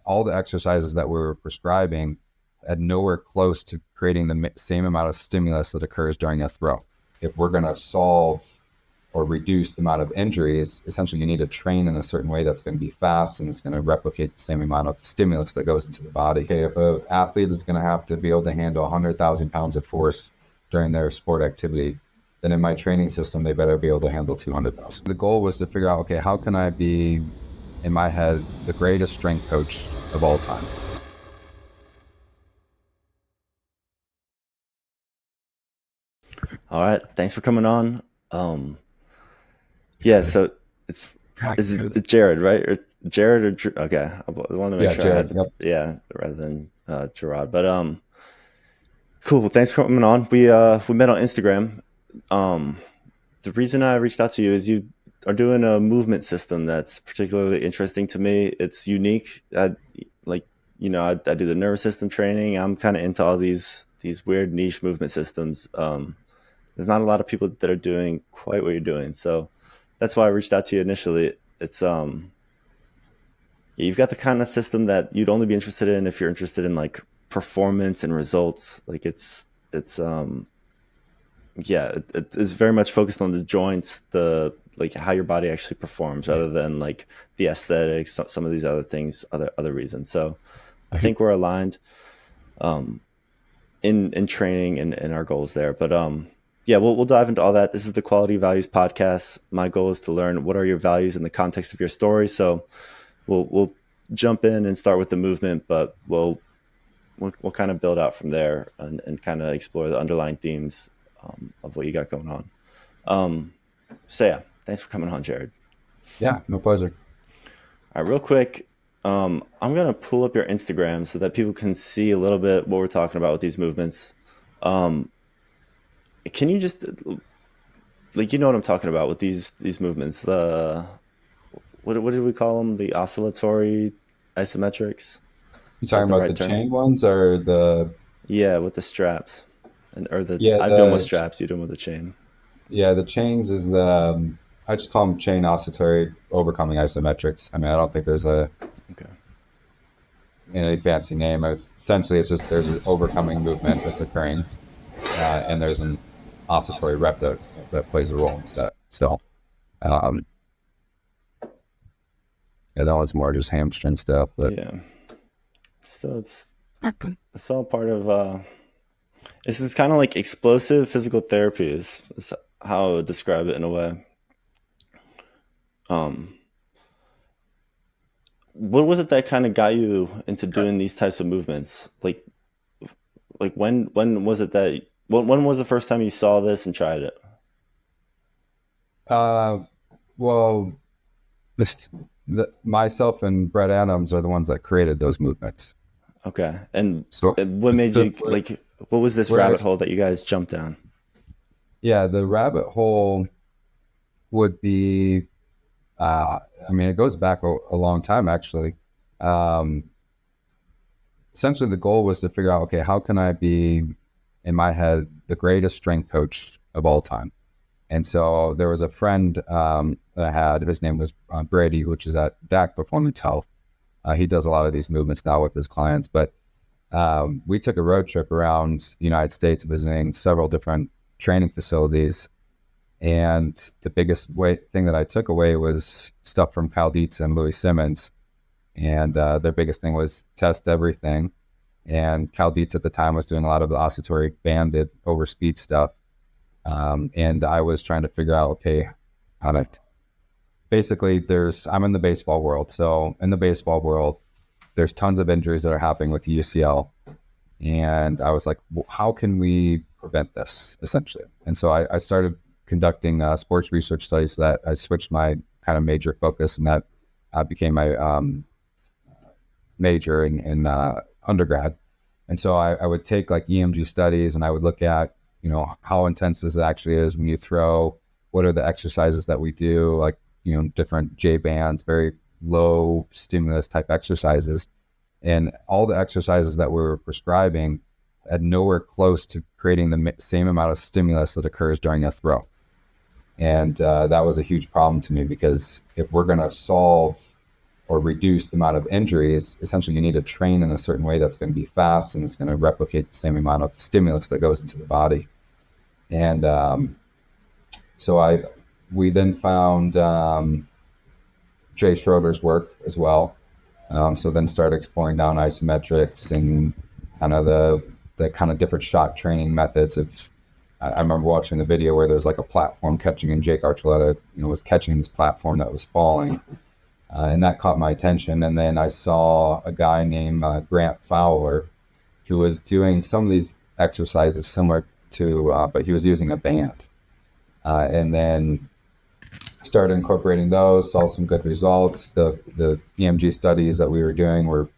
all the exercises that we were prescribing had nowhere close to creating the same amount of stimulus that occurs during a throw. If we're going to solve or reduce the amount of injuries, essentially you need to train in a certain way that's going to be fast and it's going to replicate the same amount of stimulus that goes into the body. Okay, if an athlete is going to have to be able to handle 100,000 pounds of force during their sport activity, then in my training system, they better be able to handle 200,000. The goal was to figure out, okay, how can I be, in my head, the greatest strength coach of all time? All right, thanks for coming on. Yeah, so is it Jared, right? Or Jared or okay? I want to make sure I Jared. had rather than Jarod. But cool. Well, thanks for coming on. We met on Instagram. The reason I reached out to you is you are doing a movement system that's particularly interesting to me. It's unique. I do the nervous system training. I'm kind of into all these weird niche movement systems. There's not a lot of people that are doing quite what you're doing, so that's why I reached out to you initially. It's you've got the kind of system that you'd only be interested in if you're interested in like performance and results. Like it is very much focused on the joints, the like how your body actually performs, rather than like the aesthetics, some of these other things, other reasons. So I think we're aligned in training and in our goals there. But yeah, we'll dive into all that. This is the Quality Values Podcast. My goal is to learn what are your values in the context of your story. So we'll jump in and start with the movement, but we'll kind of build out from there and kind of explore the underlying themes of what you got going on. So yeah, thanks for coming on, Jared. Yeah, no pleasure. All right, real quick, I'm gonna pull up your Instagram so that people can see a little bit what we're talking about with these movements. Can you just like, you know what I'm talking about with these movements? The what did we call them? The oscillatory isometrics. You talking about the chain ones or the? Yeah, with the straps, Yeah, I do them with straps. You do them with the chain. Yeah, the chains is I just call them chain oscillatory overcoming isometrics. I mean, I don't think there's any fancy name. Essentially, it's just there's an overcoming movement that's occurring, and there's an oscillatory rep that plays a role into that. So, yeah, that one's more just hamstring stuff. But yeah, so it's all part of. This is kind of like explosive physical therapy is how I would describe it in a way. What was it that kind of got you into doing these types of movements? Like when was it that when was the first time you saw this and tried it? Well, myself and Brett Adams are the ones that created those movements. Okay, and so what made you like? What was this rabbit hole that you guys jumped down? Yeah, the rabbit hole would be, I mean, it goes back a long time, actually. Essentially, the goal was to figure out, okay, how can I be, in my head, the greatest strength coach of all time? And so there was a friend that I had, his name was Brady, which is at DAC Performance Health. He does a lot of these movements now with his clients, but we took a road trip around the United States visiting several different training facilities. And the biggest thing that I took away was stuff from Kyle Dietz and Louis Simmons. And their biggest thing was test everything. And Kyle Dietz at the time was doing a lot of the oscillatory banded over speed stuff. And I was trying to figure out, okay, how to basically I'm in the baseball world. So in the baseball world, there's tons of injuries that are happening with the UCL. And I was like, well, how can we prevent this essentially? And so I started conducting sports research studies so that I switched my kind of major focus, and that became my major in undergrad. And so I would take like EMG studies and I would look at, how intense this actually is when you throw, what are the exercises that we do, like, different J bands, very low stimulus type exercises. And all the exercises that we were prescribing had nowhere close to creating the same amount of stimulus that occurs during a throw. And that was a huge problem to me, because if we're going to solve or reduce the amount of injuries, essentially you need to train in a certain way that's going to be fast and it's going to replicate the same amount of stimulus that goes into the body. And so we then found Jay Schroeder's work as well. So then started exploring down isometrics and kind of the kind of different shot training methods of. I remember watching the video where there's like a platform catching, and Jake Archuleta, was catching this platform that was falling, and that caught my attention. And then I saw a guy named Grant Fowler, who was doing some of these exercises similar to, but he was using a band, and then started incorporating those. Saw some good results. The EMG studies that we were doing were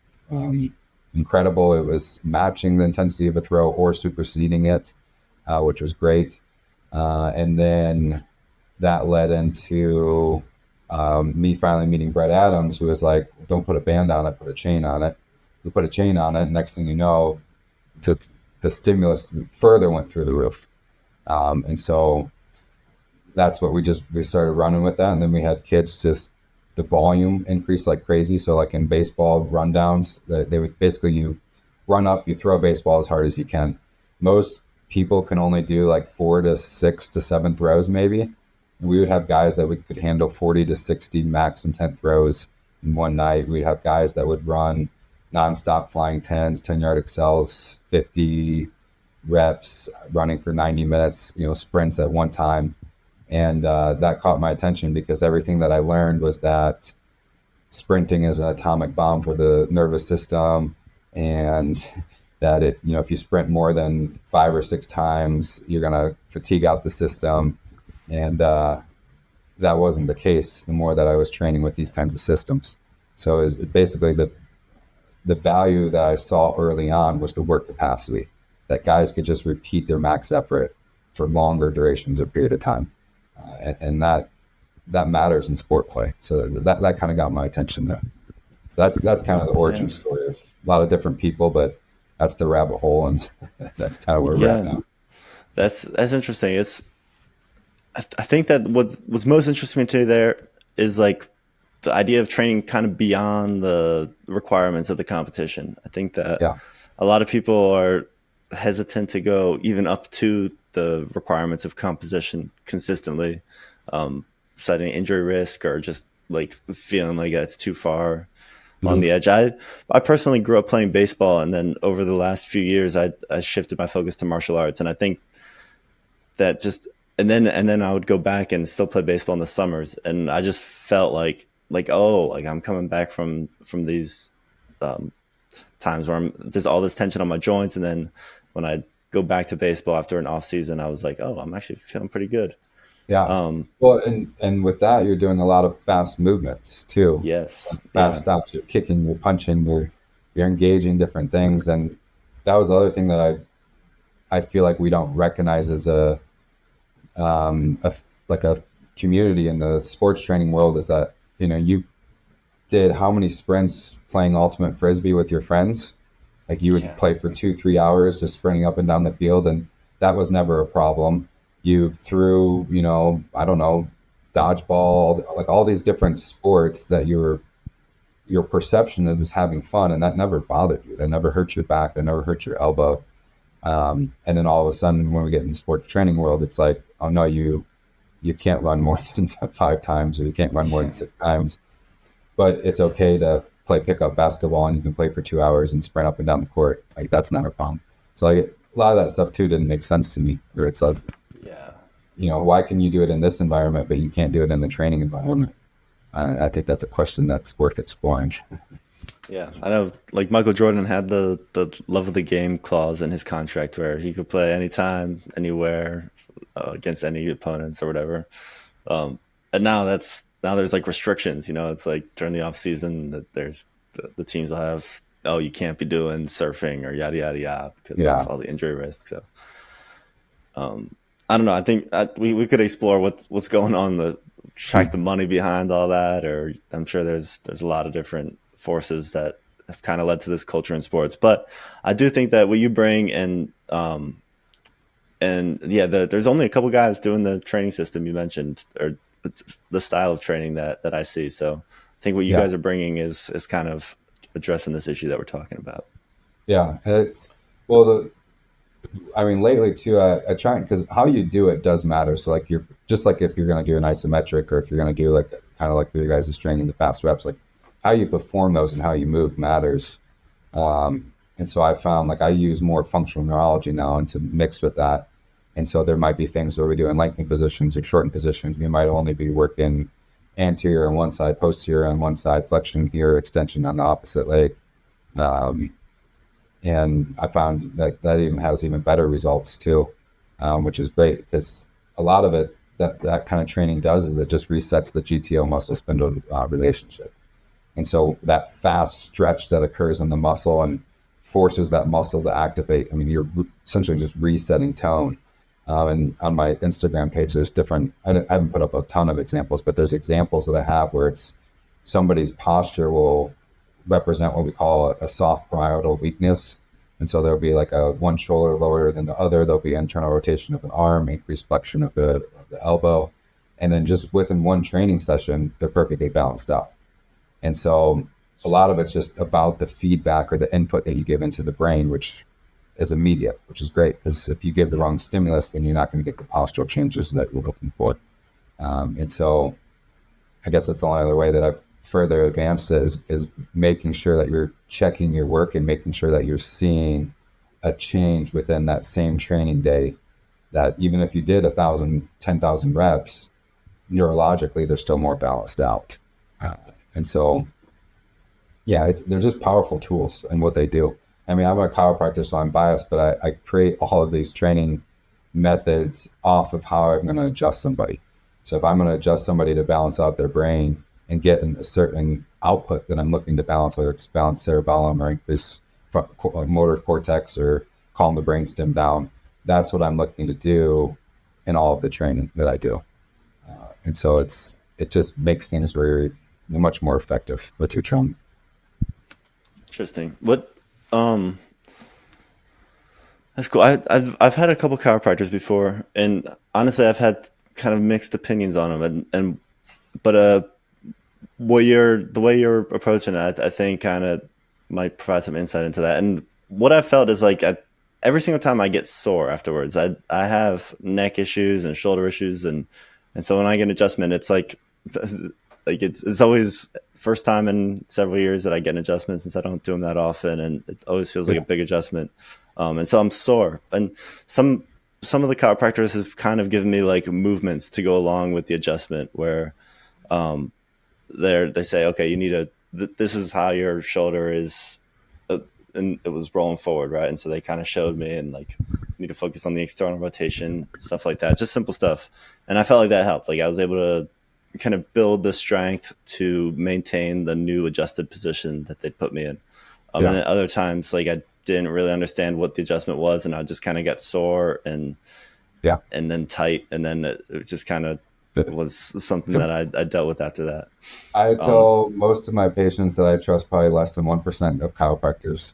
incredible. It was matching the intensity of a throw or superseding it. Which was great. And then that led into me finally meeting Brett Adams, who was like, don't put a band on it, put a chain on it. We put a chain on it, and next thing you know, the stimulus further went through the roof. And so that's what we started running with that. And then we had kids the volume increased like crazy. So like in baseball rundowns, they would basically, you run up, you throw a baseball as hard as you can. Most people can only do like 4 to 6 to 7 throws maybe. And we would have guys that could handle 40 to 60 max intent throws in one night. We'd have guys that would run nonstop flying 10s, 10-yard excels, 50 reps, running for 90 minutes, sprints at one time. And that caught my attention because everything that I learned was that sprinting is an atomic bomb for the nervous system, and that if you sprint more than 5 or 6 times, you're gonna fatigue out the system, and that wasn't the case. The more that I was training with these kinds of systems, so is basically the value that I saw early on was the work capacity, that guys could just repeat their max effort for longer durations of period of time, and that matters in sport play. So that kind of got my attention there. So that's kind of the origin story of a lot of different people, but that's the rabbit hole, and that's kind of where we're at now. That's interesting. I think that what's most interesting to me there is like the idea of training kind of beyond the requirements of the competition. I think that a lot of people are hesitant to go even up to the requirements of composition consistently, citing injury risk or just like feeling like that's too far on the edge. I personally grew up playing baseball, and then over the last few years, I shifted my focus to martial arts, and I think that and then I would go back and still play baseball in the summers, and I just felt like I'm coming back from these times where there's all this tension on my joints, and then when I go back to baseball after an off season, I was like, oh, I'm actually feeling pretty good. Yeah. Well, and with that, you're doing a lot of fast movements too. Yes. Fast stops. You're kicking, you're punching, you're engaging different things, and that was the other thing that I feel like we don't recognize as a community in the sports training world, is that you did how many sprints playing ultimate frisbee with your friends? Like you would play for 2-3 hours just sprinting up and down the field, and that was never a problem. You threw, I don't know, dodgeball, like all these different sports that your perception of was having fun, and that never bothered you. That never hurt your back. That never hurt your elbow. And then all of a sudden, when we get in the sports training world, it's like, oh no, you can't run more than 5 times, or you can't run more than 6 times. But it's okay to play pickup basketball, and you can play for 2 hours and sprint up and down the court. Like that's not a problem. So like a lot of that stuff too didn't make sense to me. Where it's like, why can you do it in this environment, but you can't do it in the training environment? I think that's a question that's worth exploring. Yeah, I know. Like Michael Jordan had the love of the game clause in his contract, where he could play anytime, anywhere, against any opponents or whatever. And now there's like restrictions. It's like during the off season that there's the teams will have, oh, you can't be doing surfing or yada yada yada because of all the injury risk. So, I don't know. I think we could explore what's going on, track the money behind all that, or I'm sure there's a lot of different forces that have kind of led to this culture in sports. But I do think that what you bring there's only a couple guys doing the training system you mentioned, or the style of training that I see. So think what you Yeah. guys are bringing is kind of addressing this issue that we're talking about. Yeah. It's, well, I mean, lately too, I try, because how you do it does matter. So like you're just like if you're going to do an isometric, or if you're going to do like kind of like your guys is training the fast reps, like how you perform those and how you move matters. And so I found like I use more functional neurology now and to mix with that. And so there might be things where we do in lengthening positions or shortened positions. We might only be working anterior on one side, posterior on one side, flexion here, extension on the opposite leg. Um, and I found that that even has even better results too, which is great because a lot of it that kind of training does is it just resets the GTO muscle spindle relationship. And so that fast stretch that occurs in the muscle and forces that muscle to activate. I mean, you're essentially just resetting tone. And on my Instagram page, there's different, I haven't put up a ton of examples, but there's examples that I have where it's somebody's posture will represent what we call a soft parietal weakness. And so there'll be like a one shoulder lower than the other. There'll be internal rotation of an arm, increased flexion of the elbow. And then just within one training session, they're perfectly balanced out. And so a lot of it's just about the feedback or the input that you give into the brain, which is immediate, which is great because if you give the wrong stimulus, then you're not going to get the postural changes that you're looking for. And so I guess that's the only other way that I've further advanced is making sure that you're checking your work and making sure that you're seeing a change within that same training day, that even if you did 10,000 reps, neurologically, they're still more balanced out. And so, yeah, they're just powerful tools in what they do. I mean, I'm a chiropractor, so I'm biased, but I create all of these training methods off of how I'm going to adjust somebody. So if I'm going to adjust somebody to balance out their brain and get a certain output that I'm looking to balance, whether it's balance cerebellum or increase motor cortex or calm the brainstem down, that's what I'm looking to do in all of the training that I do. And so it just makes things very much more effective with your training. Interesting. What that's cool. I've had a couple chiropractors before, and honestly, I've had kind of mixed opinions on them. But the way you're approaching it, I think kind of might provide some insight into that. And what I felt is like every single time I get sore afterwards, I have neck issues and shoulder issues, and so when I get an adjustment, it's like it's always first time in several years that I get an adjustment since I don't do them that often, and it always feels like a big adjustment. And so I'm sore, and some of the chiropractors have kind of given me like movements to go along with the adjustment where they say, okay, you need this is how your shoulder is, and it was rolling forward, right? And so they kind of showed me, and like, you need to focus on the external rotation, stuff like that, just simple stuff. And I felt like that helped. Like I was able to kind of build the strength to maintain the new adjusted position that they put me in. And then other times, like I didn't really understand what the adjustment was, and I just kind of got sore and then tight, and then it just kind of was something that I dealt with after that. I tell most of my patients that I trust probably less than 1% of chiropractors.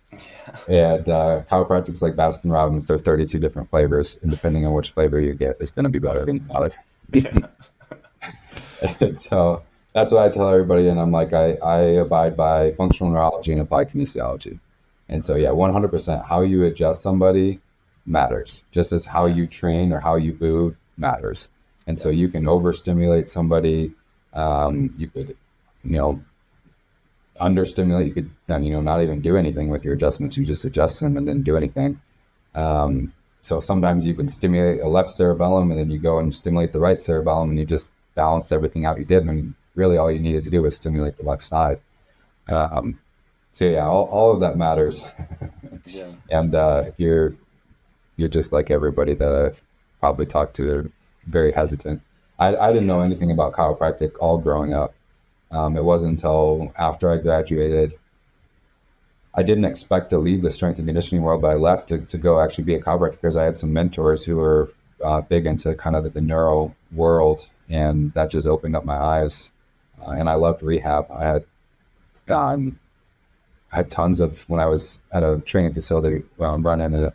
And chiropractics like Baskin Robbins, there are 32 different flavors, and depending on which flavor you get, it's going to be better than the other. And so that's what I tell everybody. And I'm like, I abide by functional neurology and applied kinesiology. And so, yeah, 100% how you adjust somebody matters, just as how you train or how you move matters. And so you can overstimulate somebody. You could, understimulate. You could, not even do anything with your adjustments. You just adjust them and then do anything. So sometimes you can stimulate a left cerebellum and then you go and stimulate the right cerebellum and you just balanced everything out you did. I mean, really all you needed to do was stimulate the left side. So yeah, all of that matters. Yeah. And you're just like everybody that I've probably talked to. They're very hesitant. I didn't know anything about chiropractic all growing up. It wasn't until after I graduated. I didn't expect to leave the strength and conditioning world, but I left to go actually be a chiropractor because I had some mentors who were big into kind of the neuro world, and that just opened up my eyes. And I loved rehab. I had tons of, when I was at a training facility where I'm running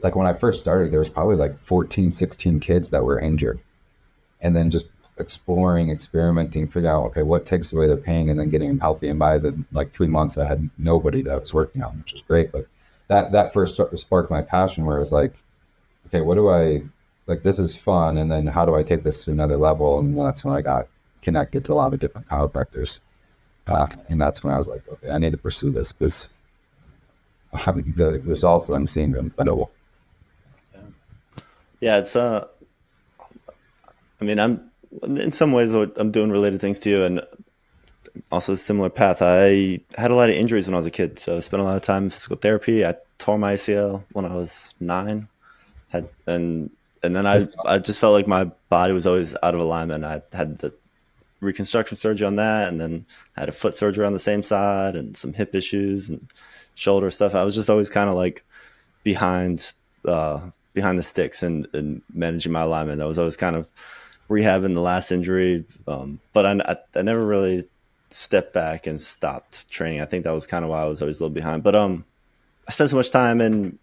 like when I first started, there was probably like 14, 16 kids that were injured. And then just exploring, experimenting, figuring out, okay, what takes away their pain, and then getting them healthy. And by the like 3 months, I had nobody that was working on, which was great. But that first sparked my passion, where it's like, okay, what do I like? This is fun, and then how do I take this to another level? And that's when I got connected to a lot of different chiropractors, and that's when I was like, okay, I need to pursue this because the results that I'm seeing are incredible. Yeah, it's I mean, I'm in some ways I'm doing related things to you, and also a similar path. I had a lot of injuries when I was a kid, so I spent a lot of time in physical therapy. I tore my ACL when I was 9, had and then I just felt like my body was always out of alignment. I had the reconstruction surgery on that, and then I had a foot surgery on the same side, and some hip issues and shoulder stuff. I was just always kind of like behind behind the sticks and managing my alignment. I was always kind of rehabbing the last injury, but I never really stepped back and stopped training. I think that was kind of why I was always a little behind. But I spent so much time in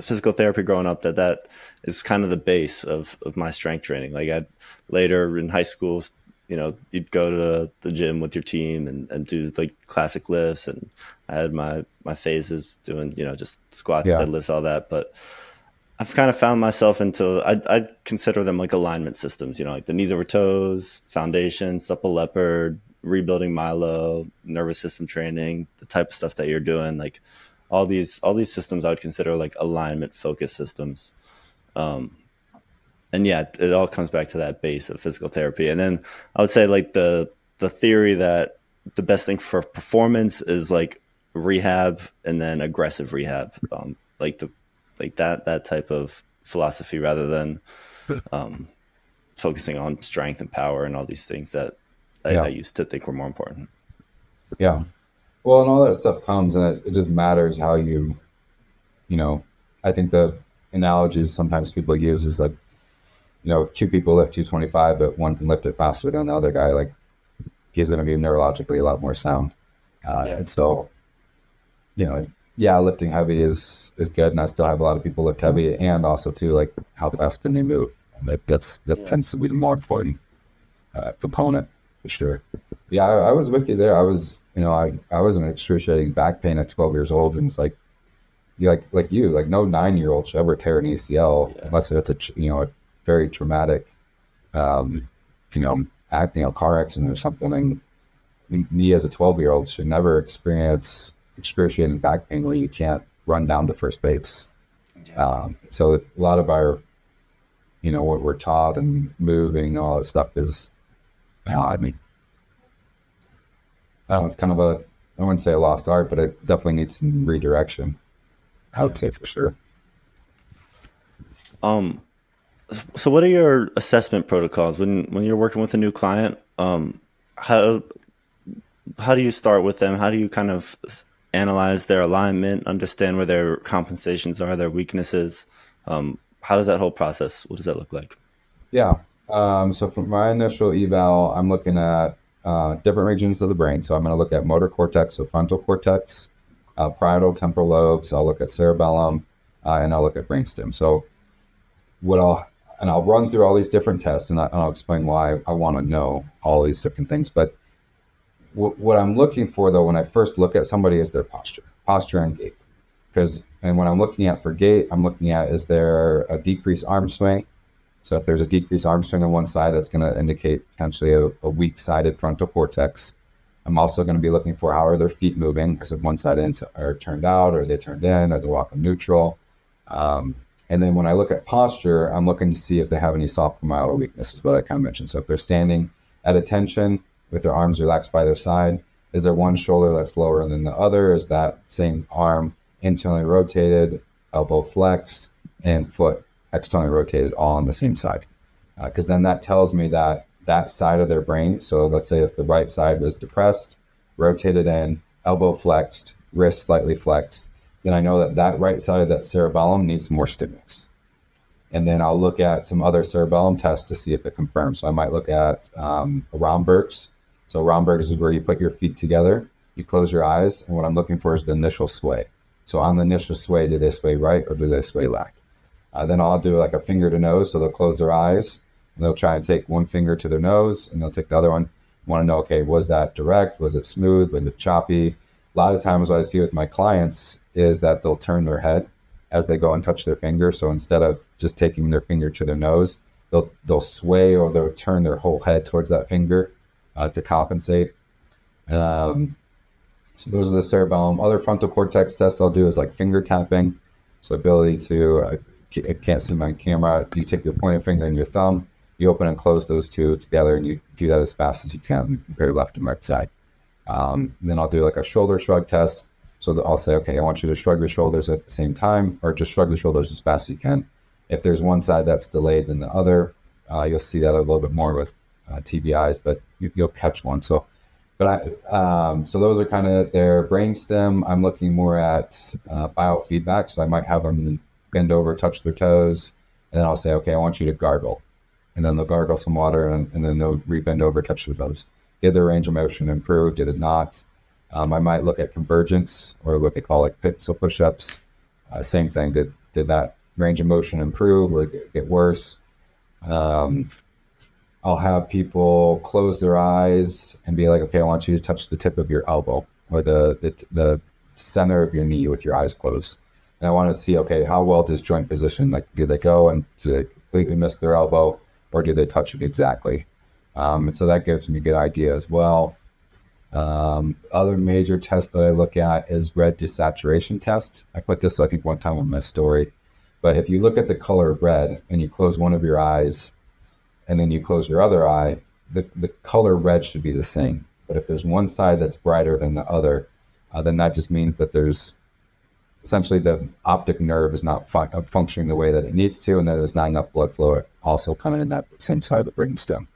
physical therapy growing up that is kind of the base of my strength training. Like I later in high school, you'd go to the gym with your team and do like classic lifts, and I had my phases doing just squats, deadlifts, all that. But I've kind of found myself into I consider them like alignment systems, like the knees over toes, foundation, supple leopard, rebuilding myelo, nervous system training, the type of stuff that you're doing, like all these systems I would consider like alignment focused systems. And yeah, it all comes back to that base of physical therapy. And then I would say like the theory that the best thing for performance is like rehab and then aggressive rehab, like that type of philosophy, rather than focusing on strength and power and all these things that I used to think were more important. Yeah. Well, and all that stuff comes, and it just matters how I think the analogies sometimes people use is like, if two people lift 225, but one can lift it faster than the other guy, like he's going to be neurologically a lot more sound. And so, lifting heavy is good. And I still have a lot of people lift heavy, and also too, like how fast can they move? That tends to be the more important component for sure. Yeah, I was with you there. I was in excruciating back pain at 12 years old, and it's like, like no 9-year-old should ever tear an ACL unless it's a very traumatic, car accident or something. And me as a 12-year-old should never experience excruciating back pain where you can't run down to first base. So a lot of our, what we're taught and moving, all that stuff is, it's kind of I wouldn't say a lost art, but it definitely needs some redirection. I would say for sure. So what are your assessment protocols when you're working with a new client? How do you start with them? How do you kind of analyze their alignment, understand where their compensations are, their weaknesses? How does that whole process, what does that look like? Yeah. So for my initial eval, I'm looking at different regions of the brain. So I'm going to look at motor cortex, so frontal cortex, parietal temporal lobes. I'll look at cerebellum, and I'll look at brainstem. So I'll run through all these different tests, and I'll explain why I want to know all these different things. But what I'm looking for, though, when I first look at somebody, is their posture and gait. And when I'm looking at for gait, I'm looking at, is there a decreased arm swing? So if there's a decreased arm swing on one side, that's going to indicate potentially a weak-sided frontal cortex. I'm also going to be looking for, how are their feet moving? Because if one side are turned out, or they turned in, or they walk in neutral. And then when I look at posture, I'm looking to see if they have any soft myelin weaknesses, what I kind of mentioned. So if they're standing at attention with their arms relaxed by their side, is there one shoulder that's lower than the other? Is that same arm internally rotated, elbow flexed, and foot externally rotated all on the same side? Because then that tells me that side of their brain, so let's say if the right side was depressed, rotated in, elbow flexed, wrist slightly flexed, then I know that right side of that cerebellum needs more stimulus. And then I'll look at some other cerebellum tests to see if it confirms. So I might look at Romberg's. So Romberg's is where you put your feet together, you close your eyes, and what I'm looking for is the initial sway. So on the initial sway, do they sway right or do they sway left? Then I'll do like a finger to nose, so they'll close their eyes, They'll try and take one finger to their nose and they'll take the other one. Want to know, okay, was that direct? Was it smooth? Was it choppy? A lot of times what I see with my clients is that they'll turn their head as they go and touch their finger. So instead of just taking their finger to their nose, they'll sway or they'll turn their whole head towards that finger to compensate. So those are the cerebellum. Other frontal cortex tests I'll do is like finger tapping. So ability to, I can't see my camera, you take your pointer finger and your thumb, you open and close those two together and you do that as fast as you can, compare left and right side. Then I'll do like a shoulder shrug test. So I'll say, okay, I want you to shrug your shoulders at the same time, or just shrug the shoulders as fast as you can. If there's one side that's delayed than the other, you'll see that a little bit more with TBIs, but you'll catch one. So those are kind of their brainstem. I'm looking more at biofeedback. So I might have them bend over, touch their toes, and then I'll say, okay, I want you to gargle. And then they'll gargle some water and then they'll re-bend over, touch their toes. Did their range of motion improve? Did it not? I might look at convergence or what they call like pixel push-ups. Same thing. Did that range of motion improve or get worse? I'll have people close their eyes and be like, okay, I want you to touch the tip of your elbow or the center of your knee with your eyes closed. And I want to see, okay, how well does joint position? Like, do they go and do they completely miss their elbow or do they touch it exactly? And so that gives me a good idea as well. Other major test that I look at is red desaturation test. I put this, I think, one time on my story. But if you look at the color of red and you close one of your eyes and then you close your other eye, the color red should be the same. But if there's one side that's brighter than the other, then that just means that there's essentially the optic nerve is not functioning the way that it needs to, and that there's not enough blood flow also kind of in that same side of the brainstem.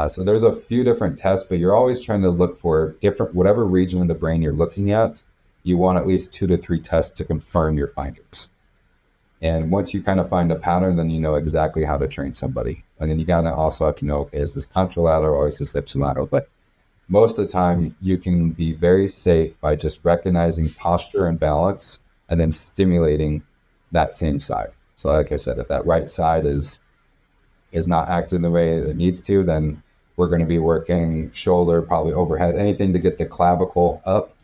So there's a few different tests, but you're always trying to look for different, whatever region of the brain you're looking at, you want at least 2 to 3 tests to confirm your findings. And once you kind of find a pattern, then you know exactly how to train somebody. And then you gotta also have to know, okay, is this contralateral or is this ipsilateral? But most of the time you can be very safe by just recognizing posture and balance and then stimulating that same side. So like I said, if that right side is not acting the way it needs to, then we're going to be working shoulder, probably overhead, anything to get the clavicle up,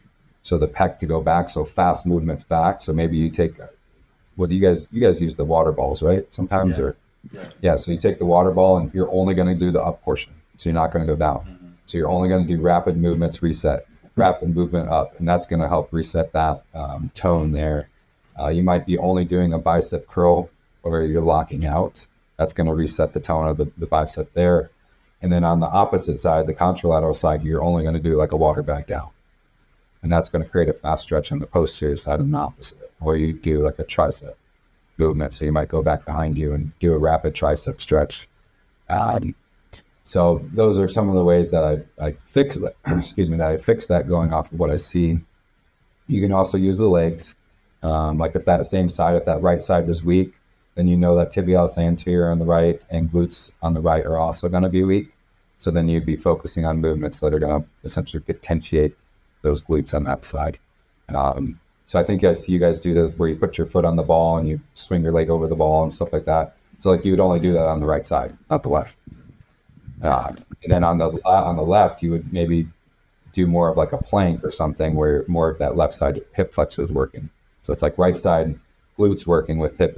so the pec to go back, so fast movements back. So maybe you take, what do you guys use the water balls, right? Sometimes, yeah. So you take the water ball and you're only going to do the up portion, so you're not going to go down. Mm-hmm. So you're only going to do rapid movements, reset, rapid movement up, and that's going to help reset that tone there. You might be only doing a bicep curl where you're locking out. That's going to reset the tone of the bicep there. And then on the opposite side, the contralateral side, you're only going to do like a water bag down. And that's going to create a fast stretch on the posterior side of the opposite, or you do like a tricep movement. So you might go back behind you and do a rapid tricep stretch. So those are some of the ways that I fix that, that I fix that going off of what I see. You can also use the legs. Like if that same side, if that right side is weak, then you know that tibialis anterior on the right and glutes on the right are also going to be weak. So then you'd be focusing on movements that are going to essentially potentiate those glutes on that side. So I think I see you guys do that where you put your foot on the ball and you swing your leg over the ball and stuff like that. So like you would only do that on the right side, not the left. And then on the left, you would maybe do more of like a plank or something where more of that left side hip flexor is working. So it's like right side glutes working with hip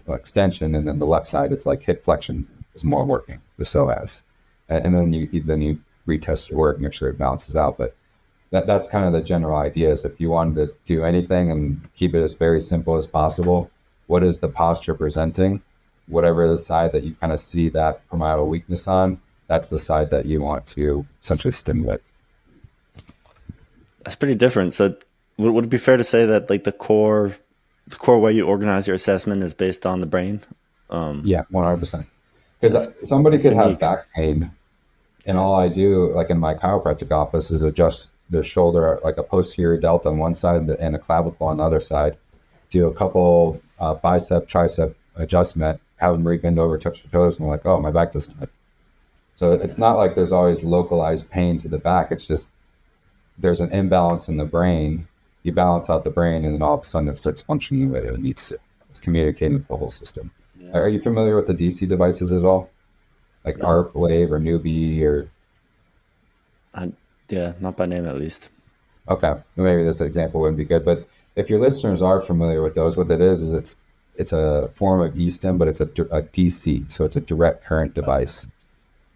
extension, and then the left side, it's like hip flexion is more working, the psoas. And then you retest your work, make sure it balances out. But that's kind of the general idea, is if you wanted to do anything and keep it as very simple as possible, what is the posture presenting? Whatever the side that you kind of see that parietal weakness on, that's the side that you want to essentially stimulate. That's pretty different. So would it be fair to say that like the core way you organize your assessment is based on the brain? Yeah, 100%. Because somebody could have back pain, and all I do, like in my chiropractic office, is adjust the shoulder, like a posterior delt on one side and a clavicle on the other side, do a couple bicep, tricep adjustment, have them re-bend over, touch their toes, and they're like, oh, my back doesn't hurt. So it's not like there's always localized pain to the back. It's just there's an imbalance in the brain. You balance out the brain, and then all of a sudden it starts functioning the way that it needs to. It's communicating with the whole system. Yeah. Are you familiar with the DC devices at all? like Yeah. ARP Wave or Newbie or I, yeah, not by name at least. okay, maybe this example wouldn't be good, but if your listeners are familiar with those, what it is it's a form of eSTEM, but it's a DC, so it's a direct current device.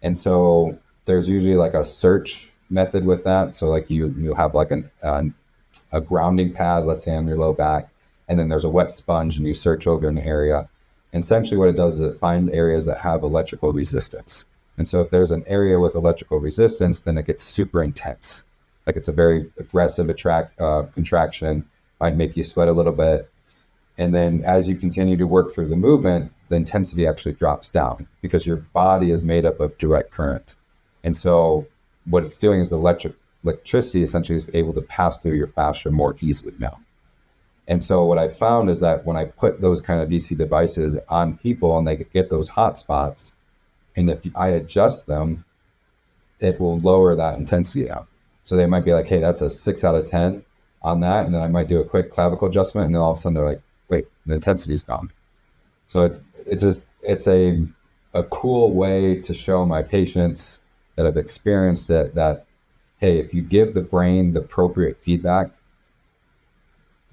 And so there's usually like a search method with that. So like you have like a grounding pad, let's say on your low back, and then there's a wet sponge, and you search over an area. And essentially, what it does is it finds areas that have electrical resistance. And so if there's an area with electrical resistance, then it gets super intense. Like it's a very aggressive contraction, might make you sweat a little bit. And then as you continue to work through the movement, the intensity actually drops down because your body is made up of direct current. And so what it's doing is the electricity essentially is able to pass through your fascia more easily now. And so what I found is that when I put those kind of DC devices on people and they get those hot spots, and if I adjust them, it will lower that intensity out. So they might be like, hey, that's a 6 out of 10 on that. And then I might do a quick clavicle adjustment. And then all of a sudden they're like, wait, the intensity's gone. So it's a cool way to show my patients that have experienced it that, hey, if you give the brain the appropriate feedback,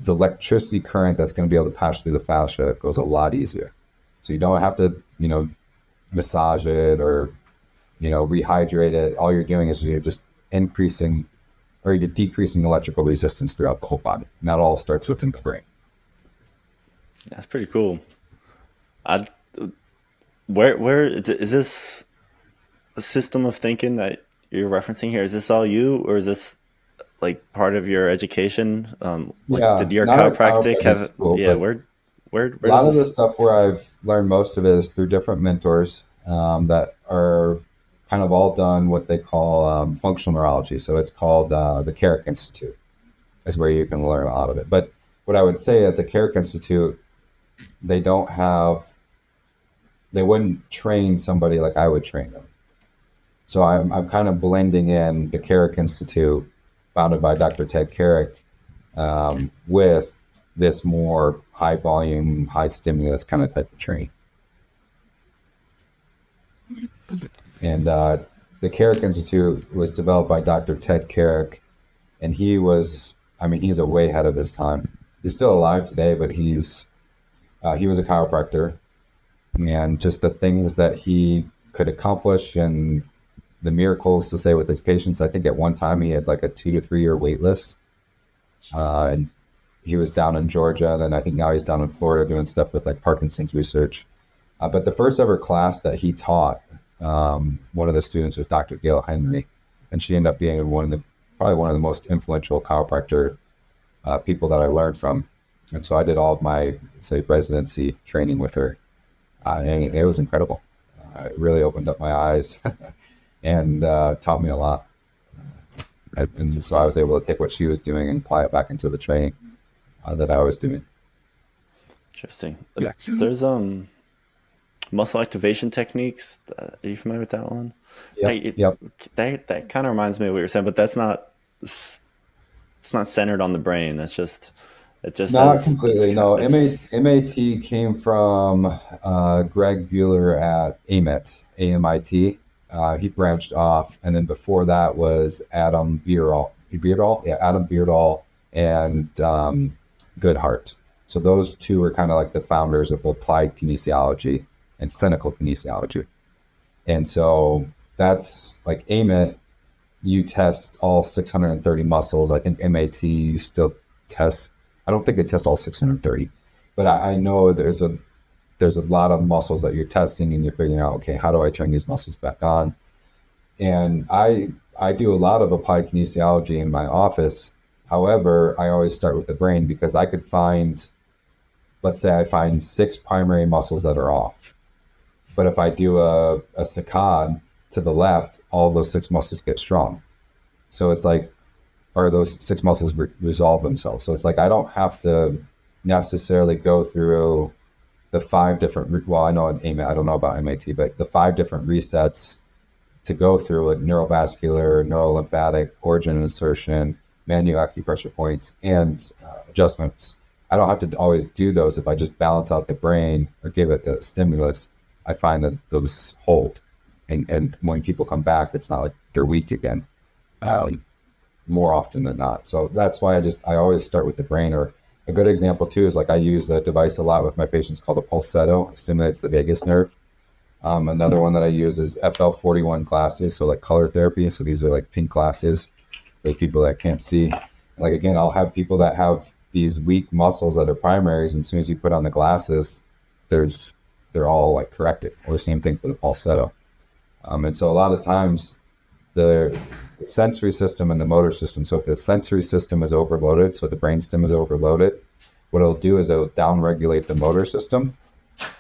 the electricity current that's going to be able to pass through the fascia goes a lot easier. So you don't have to, massage it or, rehydrate it. All you're doing is you're just increasing or you're decreasing electrical resistance throughout the whole body. And that all starts within the brain. That's pretty cool. I where is this a system of thinking that you're referencing here? Is this all you, or is this like part of your education? Like, did Yeah, your not a chiropractic chiropractic have? school, Yeah, but where a does lot of the this? stuff where I've learned most of it is through different mentors that are kind of all done what they call functional neurology. So it's called the Carrick Institute is where you can learn a lot of it. But what I would say at the Carrick Institute, they don't have, they wouldn't train somebody like I would train them. So I'm kind of blending in the Carrick Institute, founded by Dr. Ted Carrick, with this more high volume, high stimulus kind of type of training. And the Carrick Institute was developed by Dr. Ted Carrick, and he was, I mean, he's a way ahead of his time. He's still alive today, but he was a chiropractor, and just the things that he could accomplish and the miracles to say with his patients. I think at one time he had like a 2 to 3 year wait list. And he was down in Georgia. Then I think now he's down in Florida doing stuff with like Parkinson's research. But the first ever class that he taught, one of the students was Dr. Gail Henry, and she ended up being probably one of the most influential chiropractor people that I learned from. And so I did all of my, say, residency training with her, and it was incredible. It really opened up my eyes and taught me a lot. And so I was able to take what she was doing and apply it back into the training that I was doing. Interesting. There's muscle activation techniques. Are you familiar with that one? Yep. That kind of reminds me of what you're saying, but that's not. It's not centered on the brain. That's just. It just Not has. completely. No, MAT came from Greg Bueller at AMIT, AMIT. He branched off, and then before that was Adam Beardall. Yeah, Adam Beardall and Goodhart. So those two were kind of like the founders of applied kinesiology and clinical kinesiology. And so that's like AMIT, you test all 630 muscles. I think MAT, you still test, I don't think they test all 630, but I know there's a lot of muscles that you're testing and you're figuring out, okay, how do I turn these muscles back on? And I do a lot of applied kinesiology in my office. However, I always start with the brain because I could find, let's say I find 6 primary muscles that are off. But if I do a saccade to the left, all of those 6 muscles get strong. So it's like, or those 6 muscles resolve themselves. So it's like I don't have to necessarily go through the 5 different, well, I know in AMAT, I don't know about MAT, but the 5 different resets to go through with neurovascular, neurolymphatic, origin and insertion, manual acupressure points, and adjustments. I don't have to always do those. If I just balance out the brain or give it the stimulus, I find that those hold. And when people come back, it's not like they're weak again, more often than not. So that's why I always start with the brain. Or a good example too is like I use a device a lot with my patients called a pulsetto. It stimulates the vagus nerve. Another one that I use is FL41 glasses, so like color therapy. So these are like pink glasses for people that can't see. Like again, I'll have people that have these weak muscles that are primaries, and as soon as you put on the glasses, they're all like corrected. Or the same thing for the pulsetto. And so a lot of times the sensory system and the motor system. So if the sensory system is overloaded, so the brainstem is overloaded, what it'll do is it'll downregulate the motor system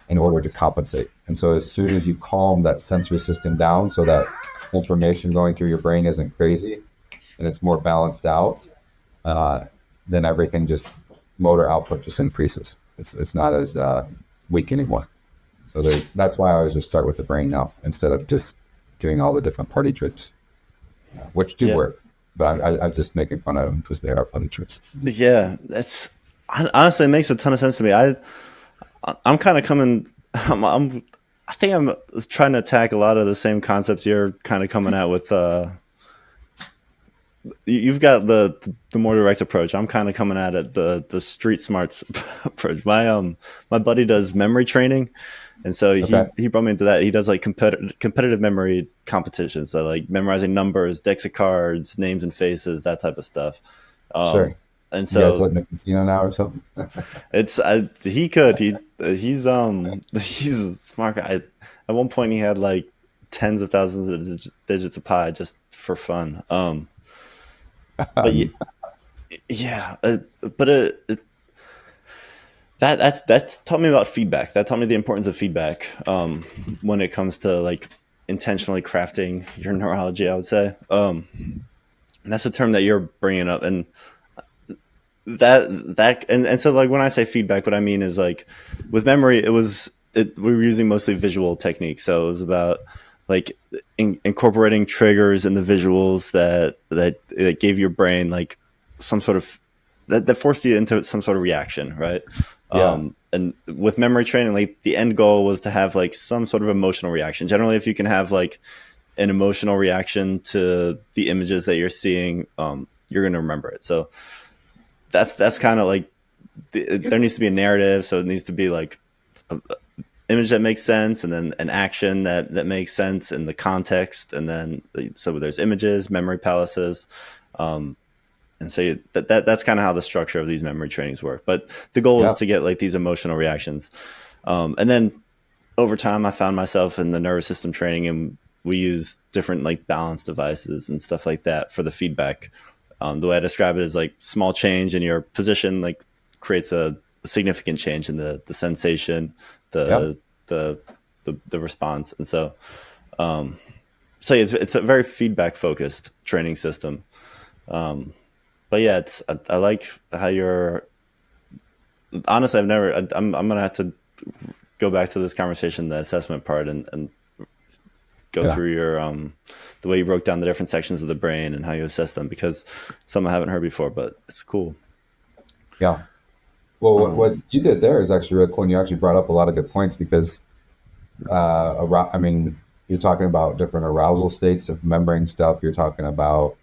in order to compensate. And so as soon as you calm that sensory system down so that information going through your brain isn't crazy and it's more balanced out, then everything just motor output just increases. It's not as weak anymore. So that's why I always just start with the brain now instead of just doing all the different party tricks, which do work. But I'm just making fun of them because they are party tricks. Yeah, that's honestly, it makes a ton of sense to me. I'm kind of coming. I think I'm trying to attack a lot of the same concepts you're kind of coming at with. You've got the more direct approach. I'm kind of coming at it the street smarts approach. My buddy does memory training, and so he brought me into that. He does like competitive memory competitions, so like memorizing numbers, decks of cards, names and faces, that type of stuff. Sure. And so you guys living in a casino now or something? he's a smart guy. At one point, he had like tens of thousands of digits of pi just for fun. But that taught me about feedback. That taught me the importance of feedback when it comes to like intentionally crafting your neurology, I would say. And that's a term that you're bringing up, and so like when I say feedback, what I mean is like with memory, we were using mostly visual techniques. So it was about like incorporating triggers in the visuals that gave your brain like some sort of that forced you into some sort of reaction, right? Yeah. And with memory training, like the end goal was to have like some sort of emotional reaction. Generally, if you can have like an emotional reaction to the images that you're seeing, you're going to remember it. So that's kind of like there needs to be a narrative. So it needs to be like a image that makes sense, and then an action that makes sense in the context. And then so there's images, memory palaces. And so that's kind of how the structure of these memory trainings work. But the goal is to get like these emotional reactions. And then over time, I found myself in the nervous system training, and we use different like balance devices and stuff like that for the feedback. The way I describe it is like small change in your position like creates a significant change in the sensation, the response. And so it's a very feedback focused training system. But yeah, I like how you're honestly, I'm going to have to go back to this conversation, the assessment part, and go through your, the way you broke down the different sections of the brain and how you assess them, because some I haven't heard before, but it's cool. Yeah. Well, what you did there is actually really cool. And you actually brought up a lot of good points because, I mean, you're talking about different arousal states of remembering stuff. You're talking about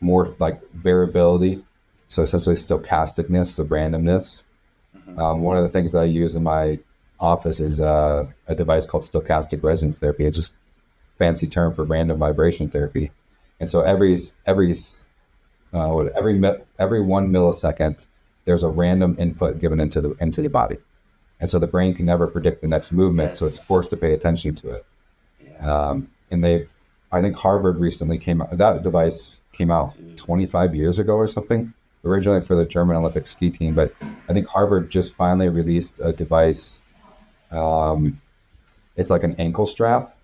more like variability. So essentially stochasticness, of randomness. One of the things that I use in my office is a device called stochastic resonance therapy. It's just a fancy term for random vibration therapy. And so every 1 millisecond, there's a random input given into the body. And so the brain can never predict the next movement, so it's forced to pay attention to it. And I think Harvard recently that device came out 25 years ago or something, originally for the German Olympic ski team. But I think Harvard just finally released a device. It's like an ankle strap,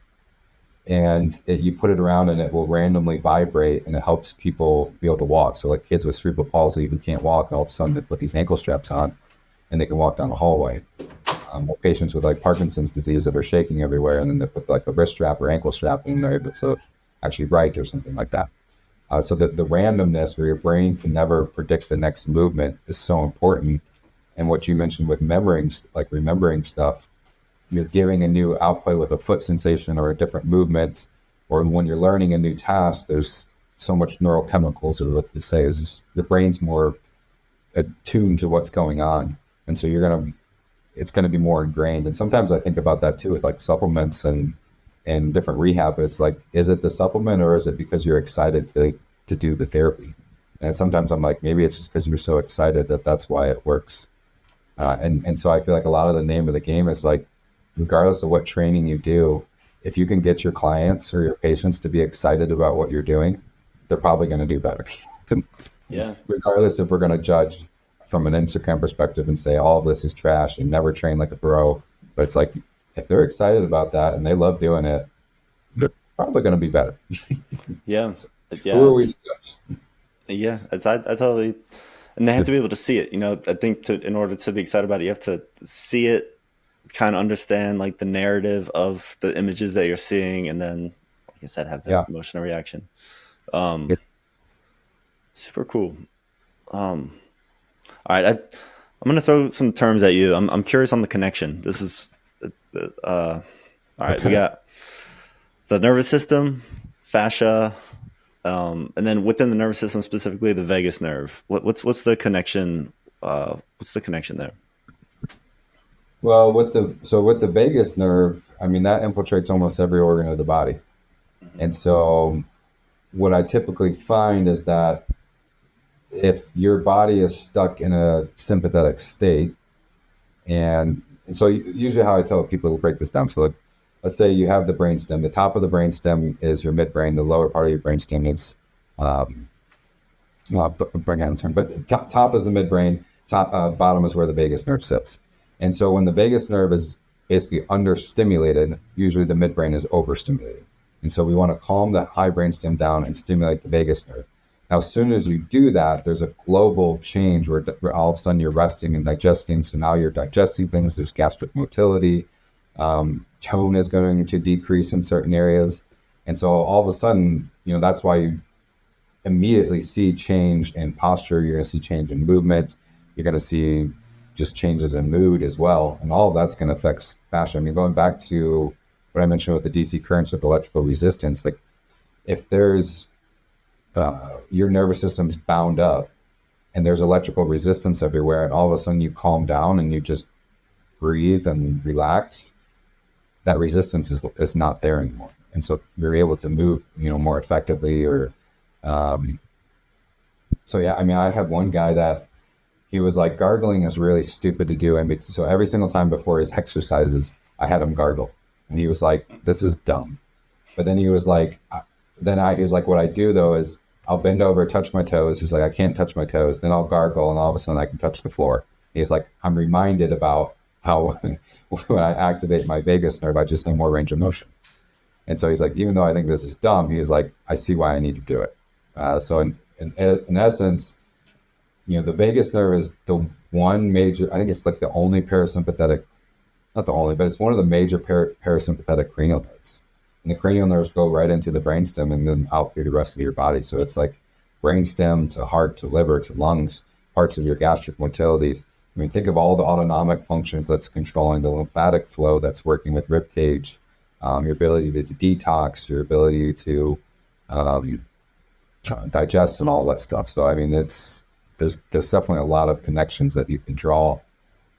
and you put it around and it will randomly vibrate, and it helps people be able to walk. So like kids with cerebral palsy who can't walk, and all of a sudden they put these ankle straps on and they can walk down the hallway. Or patients with like Parkinson's disease that are shaking everywhere, and then they put like a wrist strap or ankle strap and they're able to actually write or something like that. So the randomness where your brain can never predict the next movement is so important. And what you mentioned with remembering stuff, you're giving a new output with a foot sensation or a different movement, or when you're learning a new task, there's so much neurochemicals, or what they say is the brain's more attuned to what's going on. And so it's going to be more ingrained. And sometimes I think about that too with like supplements and different rehab. It's like, is it the supplement or is it because you're excited to do the therapy? And sometimes I'm like, maybe it's just because you're so excited that's why it works. And so I feel like a lot of the name of the game is like, regardless of what training you do, if you can get your clients or your patients to be excited about what you're doing, they're probably going to do better. Yeah. Regardless if we're going to judge from an Instagram perspective and say all of this is trash and never train like a bro, but it's like, if they're excited about that and they love doing it, they're probably going to be better. Yeah. So, Yeah. who are we to judge? Yeah. I totally, and they have to be able to see it. I think in order to be excited about it, you have to see it, kind of understand like the narrative of the images that you're seeing, and then, like I said, have that emotional reaction. Super cool. All right, I'm going to throw some terms at you. I'm curious on the connection. This is all right. We got the nervous system, fascia, and then within the nervous system specifically, the vagus nerve. What's the connection? What's the connection there? Well, with the vagus nerve, I mean, that infiltrates almost every organ of the body. And so what I typically find is that if your body is stuck in a sympathetic state, and so usually how I tell people to break this down. So let's say you have the brainstem. The top of the brainstem is your midbrain. The lower part of your brainstem is, but top is the midbrain. Bottom is where the vagus nerve sits. And so when the vagus nerve is basically understimulated, usually the midbrain is overstimulated. And so we want to calm the high brainstem down and stimulate the vagus nerve. Now, as soon as you do that, there's a global change where all of a sudden you're resting and digesting. So now you're digesting things. There's gastric motility. Tone is going to decrease in certain areas. And so all of a sudden, that's why you immediately see change in posture. You're going to see change in movement. You're going to see just changes in mood as well. And all of that's going to affect fascia. I mean, going back to what I mentioned with the DC currents with electrical resistance, like if there's your nervous system's bound up and there's electrical resistance everywhere, and all of a sudden you calm down and you just breathe and relax, that resistance is not there anymore. And so you're able to move, more effectively so yeah, I mean, I had one guy that he was like, gargling is really stupid to do. And so every single time before his exercises, I had him gargle. And he was like, this is dumb. But then he was like, what I do though is I'll bend over, touch my toes. He's like, I can't touch my toes. Then I'll gargle and all of a sudden I can touch the floor. He's like, I'm reminded about how when I activate my vagus nerve, I just have more range of motion. And so he's like, even though I think this is dumb, he's like, I see why I need to do it. So in essence, the vagus nerve is the one major, I think it's like the only parasympathetic, not the only, but it's one of the major parasympathetic cranial nerves. And the cranial nerves go right into the brainstem and then out through the rest of your body. So it's like brainstem to heart to liver to lungs, parts of your gastric motility. I mean, think of all the autonomic functions that's controlling the lymphatic flow, that's working with rib cage, your ability to detox, your ability to digest and all that stuff. So, I mean, there's definitely a lot of connections that you can draw.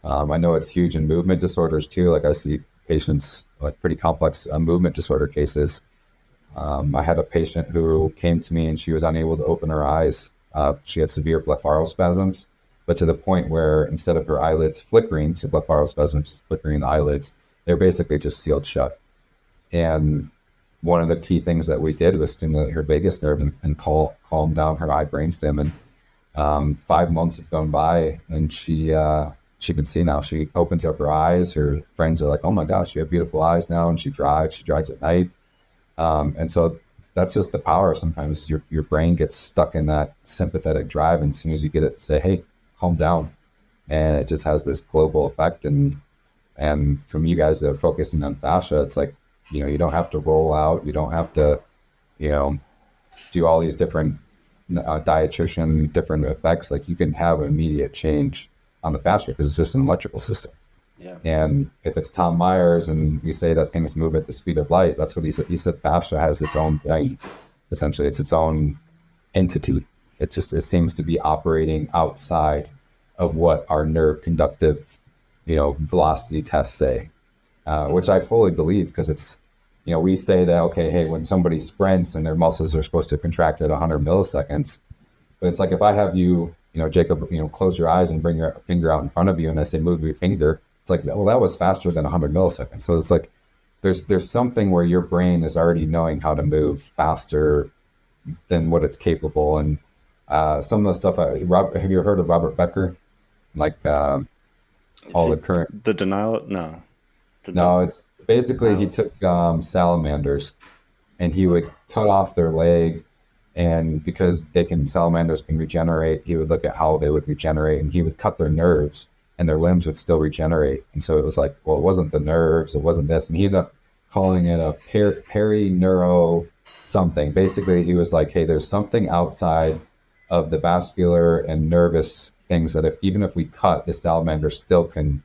I know it's huge in movement disorders too. Like I see patients like pretty complex movement disorder cases. I had a patient who came to me and she was unable to open her eyes. She had severe blepharospasms, but to the point where instead of her eyelids flickering, so blepharospasms flickering the eyelids, they're basically just sealed shut. And one of the key things that we did was stimulate her vagus nerve and calm down her eye brainstem. And 5 months have gone by and she can see now. She opens up her eyes. Her friends are like, oh my gosh, you have beautiful eyes now. And she drives at night. And so that's just the power. Sometimes your brain gets stuck in that sympathetic drive. And as soon as you get it, say, hey, calm down. And it just has this global effect. And from you guys that are focusing on fascia, it's like, you don't have to roll out. You don't have to, do all these different dietitian, different effects. Like you can have immediate change on the fascia because it's just an electrical system. Yeah. And if it's Tom Myers and we say that things move at the speed of light, that's what he said. He said fascia has its own brain. Essentially, it's its own entity. It seems to be operating outside of what our nerve conductive, velocity tests say, which I fully believe because we say that, okay, hey, when somebody sprints and their muscles are supposed to contract at 100 milliseconds, but it's like if I have you, Jacob, close your eyes and bring your finger out in front of you, and I say move your finger, it's like, well, that was faster than 100 milliseconds. So it's like there's something where your brain is already knowing how to move faster than what it's capable. And some of the stuff, have you heard of Robert Becker? Like Is all the he current. the denial? No. No, it's basically he Denial. took salamanders and he would cut off their leg, and because salamanders can regenerate, he would look at how they would regenerate, and he would cut their nerves and their limbs would still regenerate. And so it was like, well, it wasn't the nerves, it wasn't this, and he ended up calling it a perineuro something. Basically, he was like, hey, there's something outside of the vascular and nervous things that even if we cut, the salamander still can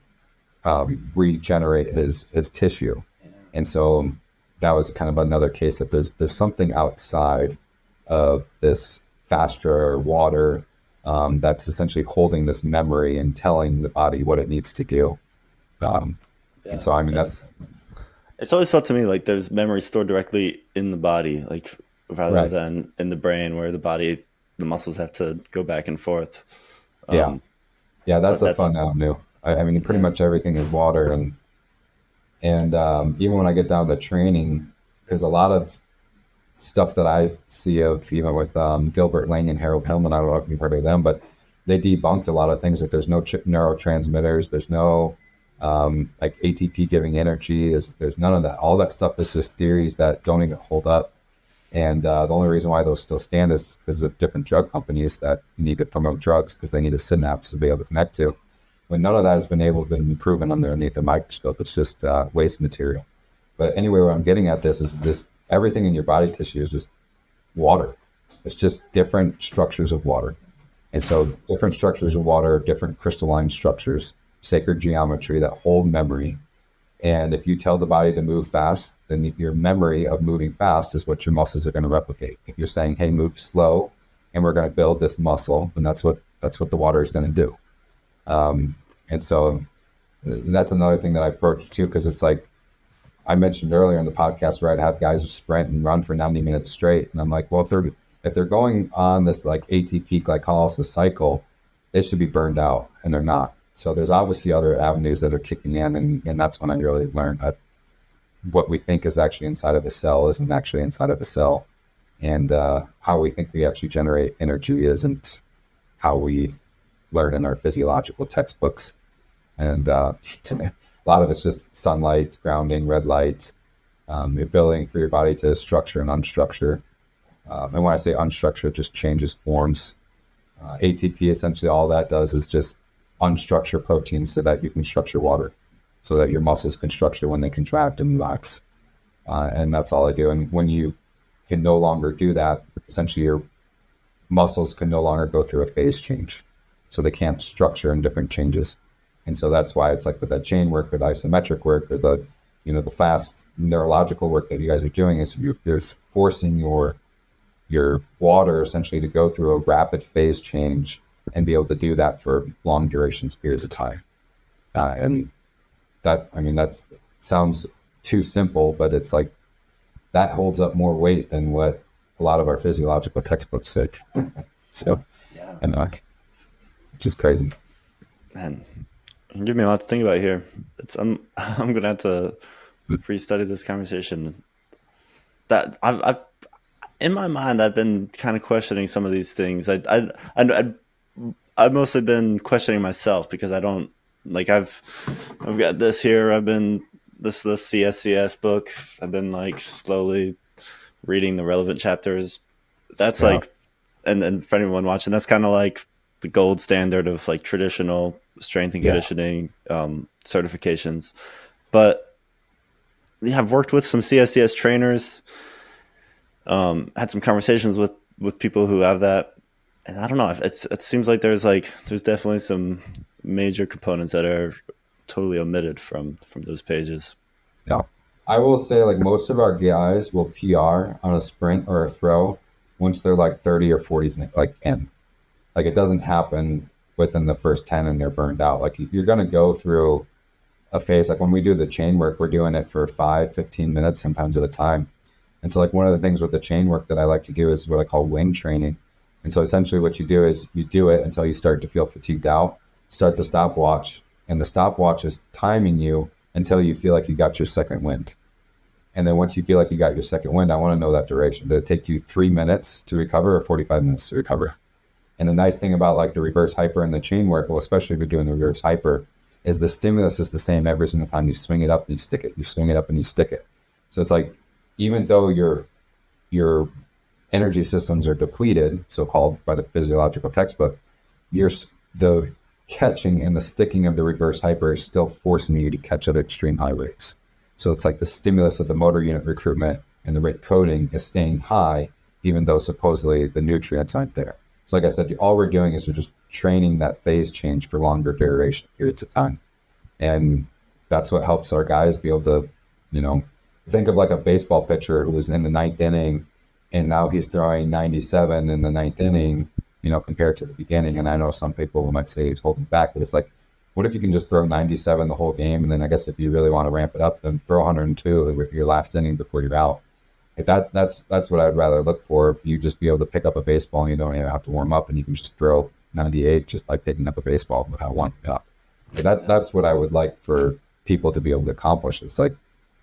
regenerate his tissue. Yeah. And so that was kind of another case that there's something outside of this fascia or water that's essentially holding this memory and telling the body what it needs to do. And Yeah. so I mean that's It's always felt to me like there's memory stored directly in the body, like rather right. than in the brain where the muscles have to go back and forth. Yeah, Um, yeah, that's but a that's fun avenue. I mean, pretty yeah, much everything is water, and even when I get down to training, because a lot of stuff that I see of even with Gilbert Lang and Harold Hillman. I don't know if you've heard of them, but they debunked a lot of things. Like there's no neurotransmitters, there's no like ATP giving energy. There's none of that. All that stuff is just theories that don't even hold up. And the only reason why those still stand is because of different drug companies that need to promote drugs because they need a synapse to be able to connect to. When none of that has been proven underneath a microscope, it's just waste material. But anyway, what I'm getting at this is this: everything in your body tissue is just water. It's just different structures of water. And so different structures of water, different crystalline structures, sacred geometry that hold memory. And if you tell the body to move fast, then your memory of moving fast is what your muscles are going to replicate. If you're saying, "Hey, move slow," and we're going to build this muscle, then that's what the water is going to do. And so that's another thing that I approach too, because it's like I mentioned earlier in the podcast where I'd have guys sprint and run for 90 minutes straight, and I'm like, well, if they're going on this like ATP glycolysis cycle, they should be burned out, and they're not. So there's obviously other avenues that are kicking in, and that's when I really learned that what we think is actually inside of a cell isn't actually inside of a cell, and how we think we actually generate energy isn't how we learn in our physiological textbooks. And a lot of it's just sunlight, grounding, red light, ability for your body to structure and unstructure. And when I say unstructure, it just changes forms. ATP, essentially, all that does is just unstructure proteins so that you can structure water, so that your muscles can structure when they contract and relax. And that's all I do. And when you can no longer do that, essentially your muscles can no longer go through a phase change. So they can't structure in different changes. And so that's why it's like with that chain work, with isometric work, or the fast neurological work that you guys are doing is you're forcing your water essentially to go through a rapid phase change and be able to do that for long durations periods of time. And that, I mean, that sounds too simple, but it's like that holds up more weight than what a lot of our physiological textbooks said. So, yeah, and just crazy. man. You give me a lot to think about here. I'm gonna have to re-study this conversation. That I've in my mind, I've been kind of questioning some of these things. I've mostly been questioning myself because I don't like I've got this here. I've been this CSCS book. I've been like slowly reading the relevant chapters. That's Yeah. like, and for anyone watching, that's kind of like the gold standard of like traditional strength and Yeah. conditioning certifications. But yeah, I've worked with some CSCS trainers. Had some conversations with people who have that, and I don't know. It seems like there's definitely some major components that are totally omitted from those pages. Yeah. I will say like most of our guys will PR on a sprint or a throw once they're like 30 or 40 like in. Like it doesn't happen within the first 10 and they're burned out. Like you're going to go through a phase. Like when we do the chain work, we're doing it for 5-15 minutes, sometimes at a time. And so like one of the things with the chain work that I like to do is what I call wing training. And so essentially what you do is you do it until you start to feel fatigued out, start the stopwatch, and the stopwatch is timing you until you feel like you got your second wind. And then once you feel like you got your second wind, I want to know that duration. Did it take you 3 minutes to recover or 45 minutes to recover? And the nice thing about like the reverse hyper and the chain work, well, especially if you're doing the reverse hyper, is the stimulus is the same every single time you swing it up and you stick it. You swing it up and you stick it. So it's like, even though your energy systems are depleted, so-called by the physiological textbook, the catching and the sticking of the reverse hyper is still forcing you to catch at extreme high rates. So it's like the stimulus of the motor unit recruitment and the rate coding is staying high, even though supposedly the nutrients aren't there. So like I said, all we're doing is we're just training that phase change for longer duration periods of time. And that's what helps our guys be able to, think of like a baseball pitcher who was in the ninth inning and now he's throwing 97 in the ninth inning, compared to the beginning. And I know some people might say he's holding back, but it's like, what if you can just throw 97 the whole game? And then I guess if you really want to ramp it up, then throw 102 with your last inning before you're out. Like that's what I'd rather look for. If you just be able to pick up a baseball and you don't even have to warm up and you can just throw 98 just by picking up a baseball without warming up. That's what I would like for people to be able to accomplish. It's like,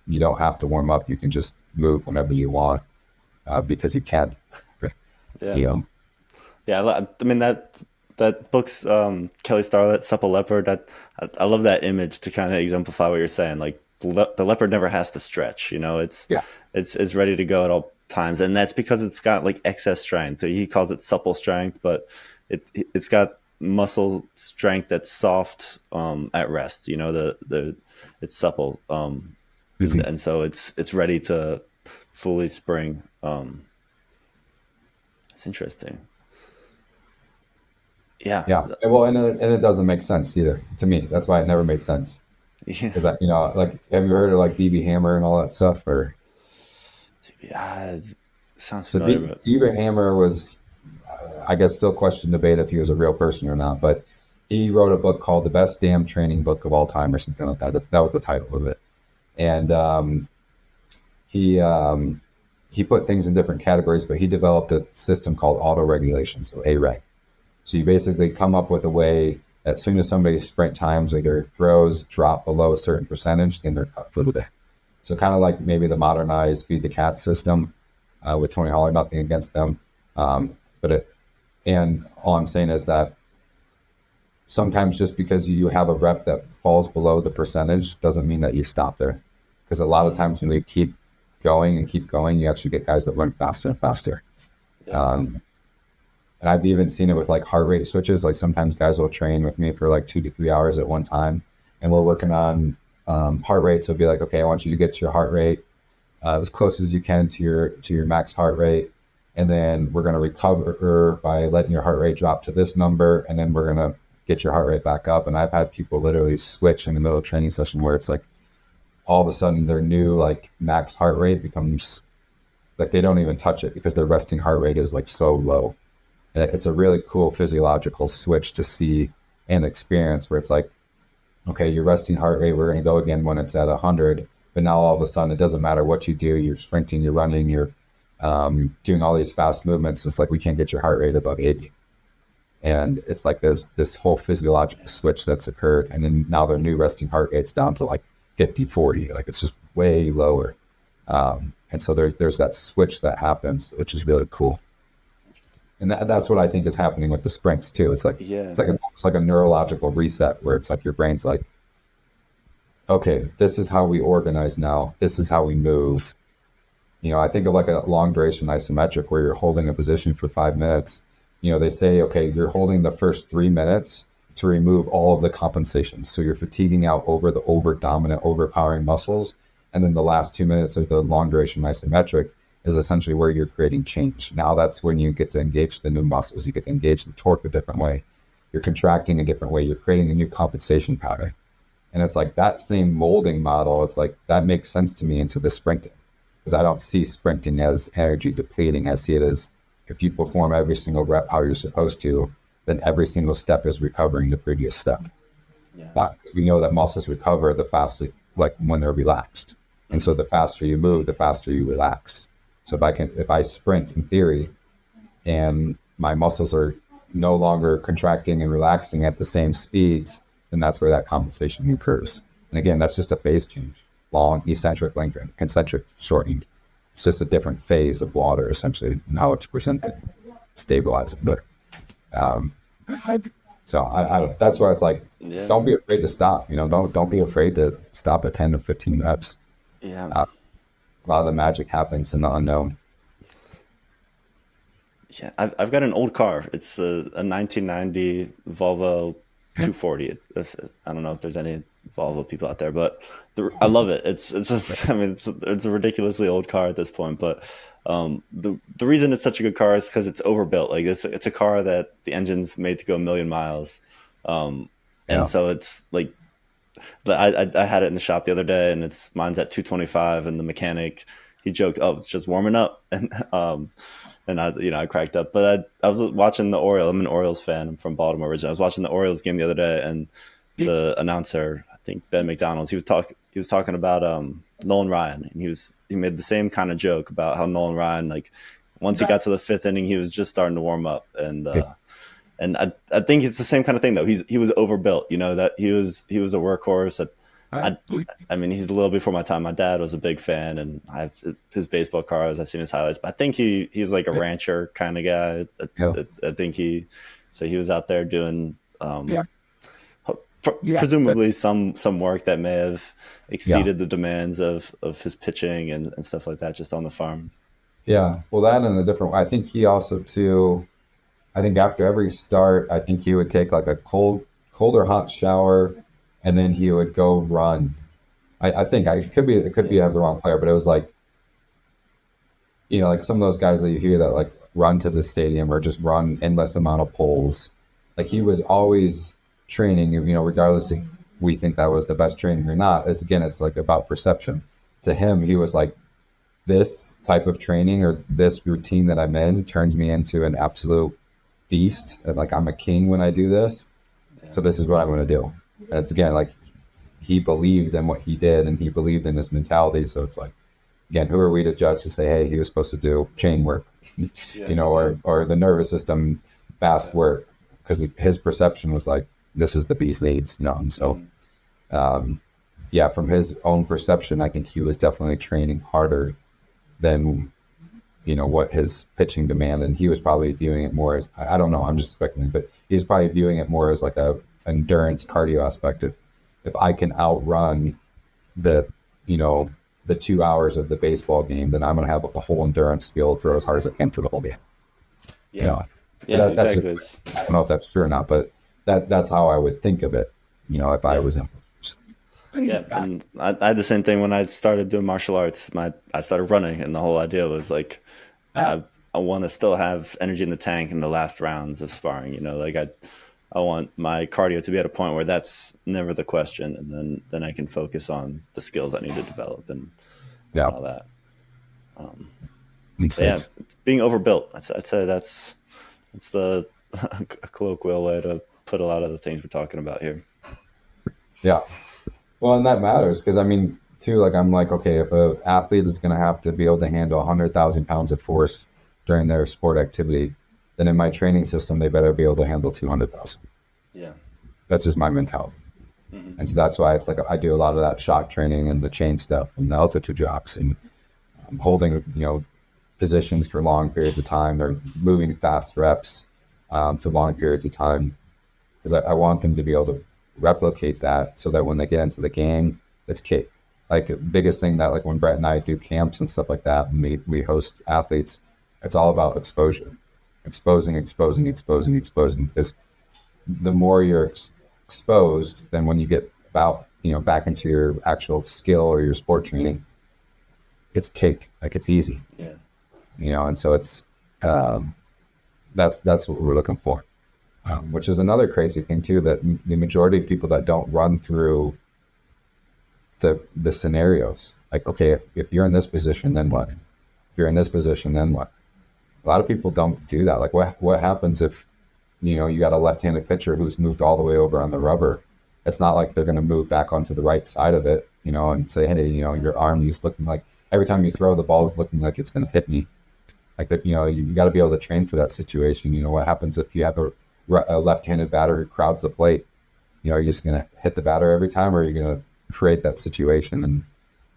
you don't have to warm up. You can just move whenever you want because you can. Yeah. Yeah. I mean, that book's Kelly Starrett, Supple Leopard. I love that image to kind of exemplify what you're saying. Like the leopard never has to stretch, it's ready to go at all times. And that's because it's got like excess strength. He calls it supple strength, but it's got muscle strength that's soft at rest. It's supple. And so it's ready to fully spring. It's interesting. Yeah. Yeah. Well, and it doesn't make sense either to me. That's why it never made sense. Yeah. Because like, have you heard of like DB Hammer and all that stuff? Or it sounds familiar. So DB Hammer was, I guess, still question debate if he was a real person or not. But he wrote a book called "The Best Damn Training Book of All Time" or something like that. That was the title of it. And he put things in different categories, but he developed a system called auto-regulation, so AREG. So you basically come up with a way that as soon as somebody's sprint times or their throws drop below a certain percentage, then they're cut for the day. So kind of like maybe the modernized feed the cat system with Tony Holler, nothing against them. And all I'm saying is that sometimes just because you have a rep that falls below the percentage doesn't mean that you stop there. Because a lot of times when we keep going, you actually get guys that run faster and faster. Yeah. And I've even seen it with like heart rate switches. Like sometimes guys will train with me for like 2 to 3 hours at one time, and we're working on heart rate. So it'll be like, okay, I want you to get to your heart rate as close as you can to your max heart rate. And then we're going to recover by letting your heart rate drop to this number. And then we're going to get your heart rate back up. And I've had people literally switch in the middle of training session where it's like all of a sudden their new like max heart rate becomes like they don't even touch it because their resting heart rate is like so low. And it's a really cool physiological switch to see and experience where it's like, okay, your resting heart rate, we're going to go again when it's at 100. But now all of a sudden it doesn't matter what you do. You're sprinting, you're running, you're doing all these fast movements. It's like we can't get your heart rate above 80. And it's like there's this whole physiological switch that's occurred. And then now their new resting heart rate's down to like 50, 40. Like it's just way lower. And so there's that switch that happens, which is really cool. And that's what I think is happening with the sprints too. It's like it's like a neurological reset where it's like your brain's like, okay, this is how we organize now. This is how we move. I think of like a long duration isometric where you're holding a position for 5 minutes. They say, okay, you're holding the first 3 minutes to remove all of the compensations. So you're fatiguing out over the over-dominant, overpowering muscles. And then the last 2 minutes of the long duration isometric is essentially where you're creating change. Now that's when you get to engage the new muscles. You get to engage the torque a different way. You're contracting a different way. You're creating a new compensation pattern. And it's like that same molding model. It's like that makes sense to me into the sprinting, because I don't see sprinting as energy depleting. I see it as if you perform every single rep how you're supposed to, then every single step is recovering the previous step. Yeah. Because we know that muscles recover the faster, like when they're relaxed. And so the faster you move, the faster you relax. So if I sprint in theory and my muscles are no longer contracting and relaxing at the same speeds, then that's where that compensation occurs. And again, that's just a phase change. Long, eccentric, lengthening, concentric, shortening. It's just a different phase of water, essentially, and how it's presented, stabilizing. But so I don't. That's why it's like, don't be afraid to stop. Don't be afraid to stop at 10 to 15 reps. Yeah. A lot of the magic happens in the unknown. Yeah, I've got an old car. It's a 1990 Volvo 240. I don't know if there's any Volvo people out there, but I love it. It's a ridiculously old car at this point. But the reason it's such a good car is because it's overbuilt. Like it's a car that the engine's made to go a million miles, and so it's like. But I had it in the shop the other day, and mine's at 225, and the mechanic, he joked, "Oh, it's just warming up," and I cracked up. But I was watching the Orioles. I'm an Orioles fan. I'm from Baltimore originally. I was watching the Orioles game the other day, and the announcer, I think Ben McDonald's, he was talking about Nolan Ryan, and he made the same kind of joke about how Nolan Ryan, like once he got to the fifth inning, he was just starting to warm up, and I think it's the same kind of thing though. He was overbuilt, that he was a workhorse. I mean, he's a little before my time. My dad was a big fan, and I have his baseball cards. I've seen his highlights, but I think he's like a rancher kind of guy. I think he was out there doing, presumably some work that may have exceeded the demands of his pitching and stuff like that, just on the farm. Yeah, well, that in a different way. I think he also too. I think after every start, I think he would take like a cold or hot shower, and then he would go run. I think it could be I have the wrong player, but it was like, like some of those guys that you hear that like run to the stadium or just run endless amount of poles. Like he was always training, regardless if we think that was the best training or not. It's like about perception. To him, he was like, this type of training or this routine that I'm in turns me into an absolute beast. Like I'm a king when I do this. So this is what I'm going to do. And it's again, like he believed in what he did and he believed in his mentality. So it's like, again, who are we to judge to say, hey, he was supposed to do chain work, or the nervous system fast work, because his perception was like, this is the beast needs, And so, from his own perception, I think he was definitely training harder than what his pitching demanded. And he was probably viewing it more as, I don't know, I'm just speculating, but he's probably viewing it more as like a endurance cardio aspect. If I can outrun the 2 hours of the baseball game, then I'm going to have the whole endurance to be able to throw as hard as I can for the whole game. Exactly. I don't know if that's true or not, but that's how I would think of it, if I was in. Yeah, and I had the same thing when I started doing martial arts. I started running, and the whole idea was like, I want to still have energy in the tank in the last rounds of sparring. Like I want my cardio to be at a point where that's never the question, and then I can focus on the skills I need to develop and all that. It's being overbuilt. I'd say that's the a colloquial way to put a lot of the things we're talking about here. Yeah. Well, and that matters because, I mean, too, like I'm like, okay, if an athlete is going to have to be able to handle 100,000 pounds of force during their sport activity, then in my training system, they better be able to handle 200,000. Yeah. That's just my mentality. Mm-hmm. And so that's why it's like I do a lot of that shock training and the chain stuff and the altitude drops and holding, positions for long periods of time or moving fast reps for long periods of time, because I want them to be able to replicate that so that when they get into the game, it's cake. Like the biggest thing that like when Brett and I do camps and stuff like that, and we host athletes, it's all about exposure, exposing, because the more you're exposed, then when you get back into your actual skill or your sport training, it's cake. Like it's easy. Yeah. And so it's that's what we're looking for. Which is another crazy thing too, that the majority of people that don't run through the scenarios. Like, okay, if you're in this position, then what? If you're in this position, then what? A lot of people don't do that. Like, what happens if, you got a left-handed pitcher who's moved all the way over on the rubber? It's not like they're going to move back onto the right side of it, and say, hey, your arm is looking like every time you throw the ball is looking like it's going to hit me. Like that, you got to be able to train for that situation. What happens if you have a left-handed batter who crowds the plate? Are you just going to hit the batter every time, or are you going to create that situation? And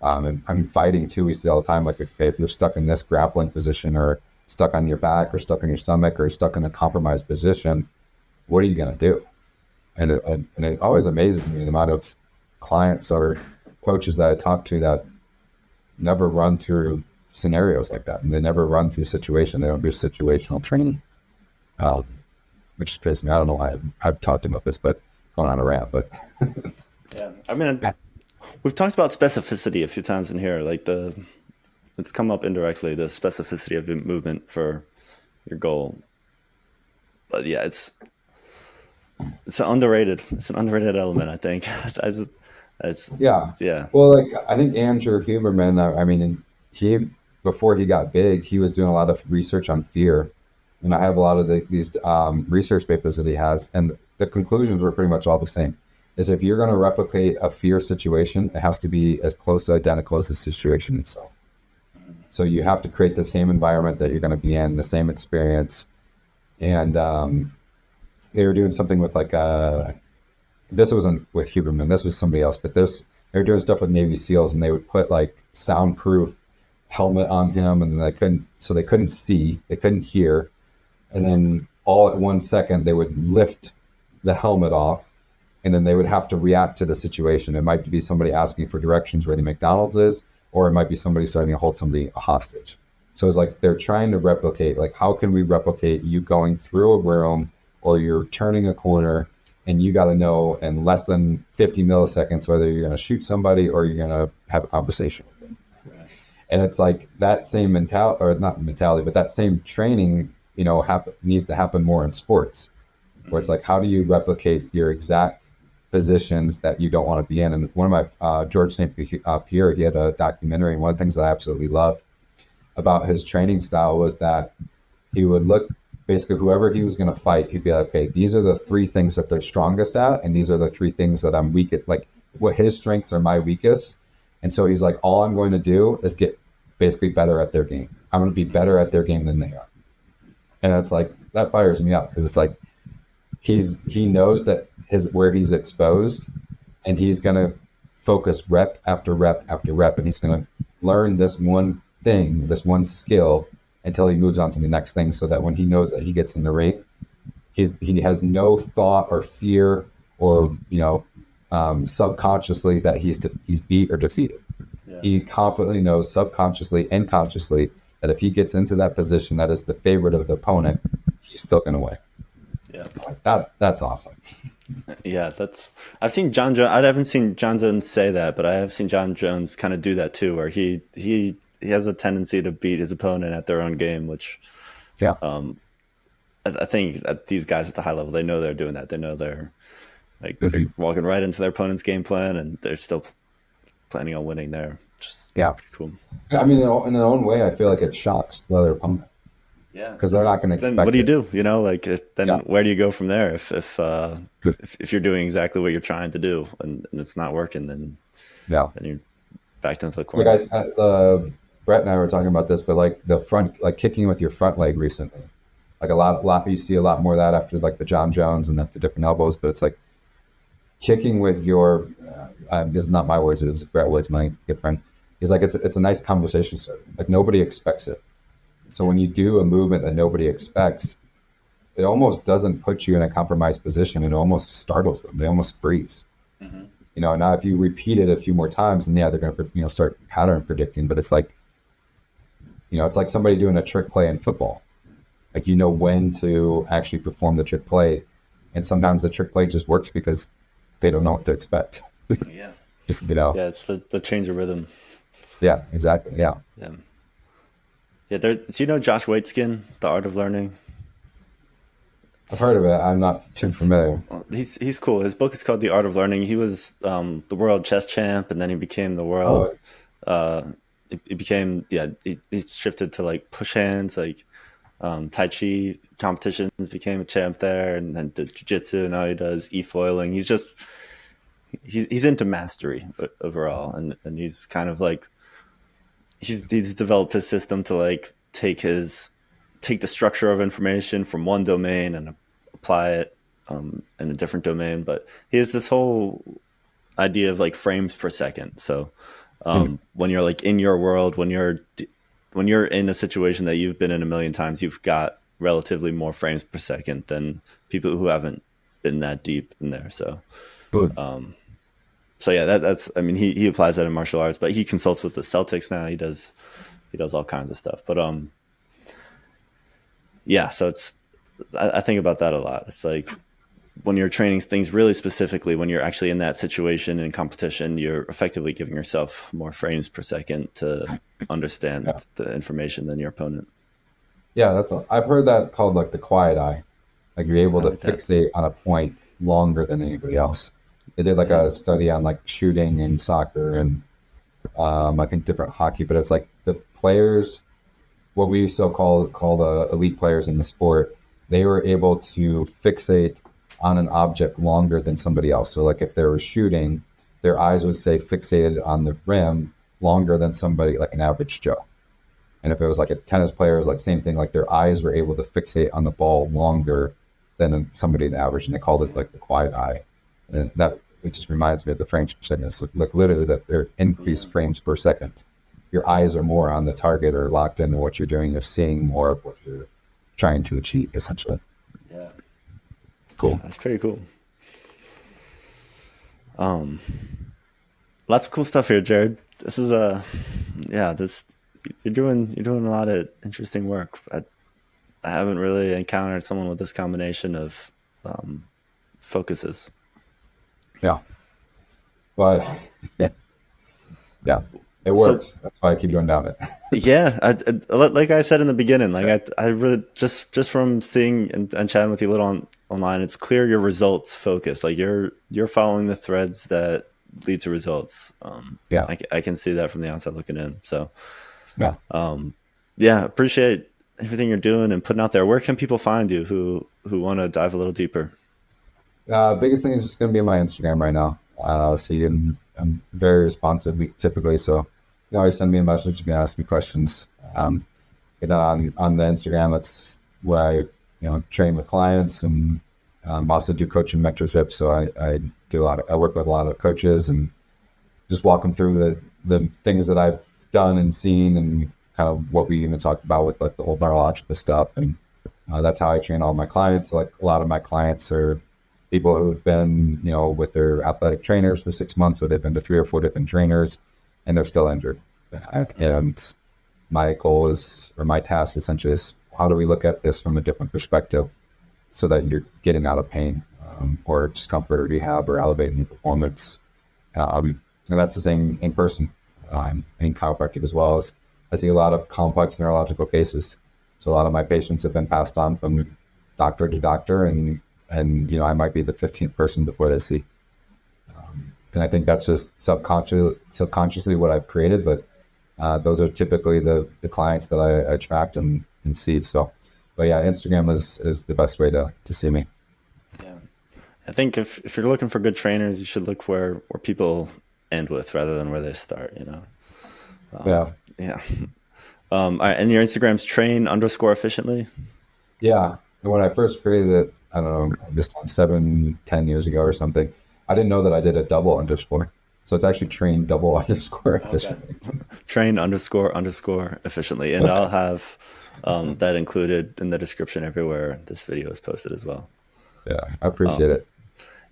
I'm fighting too. We see all the time, like, okay, if you're stuck in this grappling position, or stuck on your back, or stuck on your stomach, or stuck in a compromised position, what are you going to do? And it always amazes me the amount of clients or coaches that I talk to that never run through scenarios like that, and they never run through situation. They don't do situational training, which is crazy. I don't know why I've talked about this, but going on a rant. But yeah, I mean, we've talked about specificity a few times in here, like it's come up indirectly, the specificity of movement for your goal. But yeah, it's an underrated element, I think. Yeah. Well, like, I think Andrew Huberman, I mean, he, before he got big, he was doing a lot of research on fear, and I have a lot of these research papers that he has, and the conclusions were pretty much all the same. Is if you're going to replicate a fear situation, it has to be as close to identical as the situation itself. So you have to create the same environment that you're going to be in, the same experience. And they were doing something with like this wasn't with Huberman, this was somebody else, but they were doing stuff with Navy SEALs, and they would put like soundproof helmet on him, and they couldn't see, they couldn't hear, and then all at 1 second they would lift the helmet off, and then they would have to react to the situation. It might be somebody asking for directions where the McDonald's is, or it might be somebody starting to hold somebody hostage. So it's like they're trying to replicate, like, how can we replicate you going through a room, or you're turning a corner, and you got to know in less than 50 milliseconds whether you're going to shoot somebody or you're going to have a conversation with them. Right. And it's like that same mentality, or not mentality, but that same training, needs to happen more in sports, where it's like, how do you replicate your exact positions that you don't want to be in? And one of my, George St. Pierre, he had a documentary, and one of the things that I absolutely loved about his training style was that he would look, basically whoever he was going to fight, he'd be like, okay, these are the three things that they're strongest at, and these are the three things that I'm weak at, like what his strengths are my weakest. And so he's like, all I'm going to do is get basically better at their game. I'm going to be better at their game than they are. And it's like, that fires me up, because it's like, he knows that where he's exposed, and he's going to focus rep after rep after rep, and he's going to learn this one thing, this one skill, until he moves on to the next thing, so that when he knows that he gets in the ring, he has no thought or fear or subconsciously that he's beat or defeated. Yeah. He confidently knows, subconsciously and consciously, that if he gets into that position that is the favorite of the opponent, he's still going to win. Yeah, that's awesome. Yeah, I've seen John Jones. I haven't seen John Jones say that, but I have seen John Jones kind of do that too, where he has a tendency to beat his opponent at their own game, which, I think that these guys at the high level, they know they're doing that. They know they're they're walking right into their opponent's game plan, and they're still planning on winning there. Just pretty cool. I mean, in their own way, I feel like it shocks the other opponent. Yeah, because they're not going to expect. Then what do you do? Where do you go from there? If you're doing exactly what you're trying to do, and it's not working, then you're back into the corner. Brett and I were talking about this, but like the front, like kicking with your front leg recently, like a lot. You see a lot more of that after like the John Jones and the different elbows, but it's like kicking with your. This is not my words. It was Brett Woods, my good friend. He's like, it's a nice conversation starter. Like nobody expects it. So when you do a movement that nobody expects, it almost doesn't put you in a compromised position. It almost startles them. They almost freeze. Mm-hmm. Now if you repeat it a few more times, then they're going to start pattern predicting. But it's like, it's like somebody doing a trick play in football. Like when to actually perform the trick play, and sometimes the trick play just works because they don't know what to expect. Yeah. Yeah, it's the change of rhythm. Yeah, exactly. Yeah. Yeah. Yeah, do you know Josh Waitzkin, The Art of Learning? I've heard of it. I'm not too It's familiar. he's cool. His book is called The Art of Learning. He was the world chess champ, and then he became the world. Oh, Uh, he became he shifted to like push hands, like Tai Chi competitions. Became a champ there, and then did jujitsu. And now he does e-foiling. He's into mastery overall, and he's kind of like he's developed his system to like take the structure of information from one domain and apply it in a different domain. But he has this whole idea of like frames per second. So hmm. when you're like in your world, when you're in a situation that you've been in a million times, you've got relatively more frames per second than people who haven't been that deep in there. Good. Um, so yeah, that's I mean he applies that in martial arts, but he consults with the Celtics now. He does all kinds of stuff. But yeah, so I think about that a lot. It's like when you're training things really specifically, when you're actually in that situation in competition, you're effectively giving yourself more frames per second to Yeah. understand the information than your opponent. Yeah, I've heard that called like the quiet eye. Like you're able I to like that. fixate on a point longer than anybody else. They did like Yeah. a study on like shooting and soccer and I think different hockey, but it's like the players, what we so call the elite players in the sport, they were able to fixate on an object longer than somebody else. So like if they were shooting, their eyes would stay fixated on the rim longer than somebody like an average Joe. And if it was like a tennis player, it was like same thing. Like their eyes were able to fixate on the ball longer than somebody the average, and they called it like the quiet eye. And that it just reminds me of the frames per second. It's like literally that they're Yeah. increased frames per second. Your eyes are more on the target or locked into what you're doing. You're seeing more of what you're trying to achieve. Essentially, Yeah. it's Yeah. cool. That's pretty cool. Um, Lots of cool stuff here, Jared. This is yeah, this you're doing a lot of interesting work. I haven't really encountered someone with this combination of um, focuses. Yeah, but yeah, yeah, it So works. That's why I keep going down it. yeah, like I said in the beginning, like I really just from seeing and chatting with you a little online, it's clear your results focus. Like you're following the threads that lead to results. Yeah, I can see that from the outside looking in. So yeah. um, yeah, appreciate everything you're doing and putting out there. Where can people find you who want to dive a little deeper? Biggest thing is just going to be my Instagram right now. So I'm very responsive typically. So you can always send me a message. You can ask me questions. And then on the Instagram, that's where I train with clients and also do coaching mentorship. So I do I work with a lot of coaches and just walk them through the things that I've done and seen and kind of what we even talked about with like the whole neurological stuff. And that's how I train all my clients. So, like a lot of my clients are people who've been, with their athletic trainers for 6 months, or they've been to 3 or 4 different trainers, and they're still injured. And my goal is, or my task essentially is, how do we look at this from a different perspective so that you're getting out of pain or discomfort or rehab or elevating your performance. And that's the same in person. In chiropractic as well as I see a lot of complex neurological cases. So a lot of my patients have been passed on from doctor to doctor, and I might be the 15th person before they see. And I think that's just subconsciously what I've created, but those are typically the clients that I attract and see. So, but yeah, Instagram is the best way to see me. Yeah. I think if you're looking for good trainers, you should look where people end with rather than where they start. Yeah, Yeah. All right, and your Instagram's train underscore efficiently. yeah. And when I first created it, I don't know, this time 7, 10 years ago or something, I didn't know that I did a double underscore. So it's actually train double underscore Okay. efficiently. Train underscore efficiently, and I'll have that included in the description everywhere this video is posted as well. Yeah, I appreciate Um, it.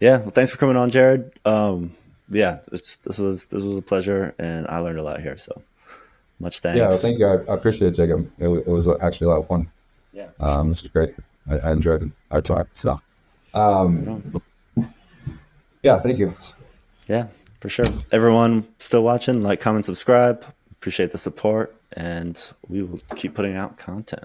yeah. Well, thanks for coming on, Jared. Yeah, this was a pleasure, and I learned a lot here. So much Yeah, well, thanks. thank you. I appreciate it, Jacob. It was actually a lot of fun. Yeah, for sure. This is great. I enjoyed our talk. So, Right um, on. yeah, thank you. Yeah, for sure. Everyone still watching, like, comment, subscribe. Appreciate the support, and we will keep putting out content.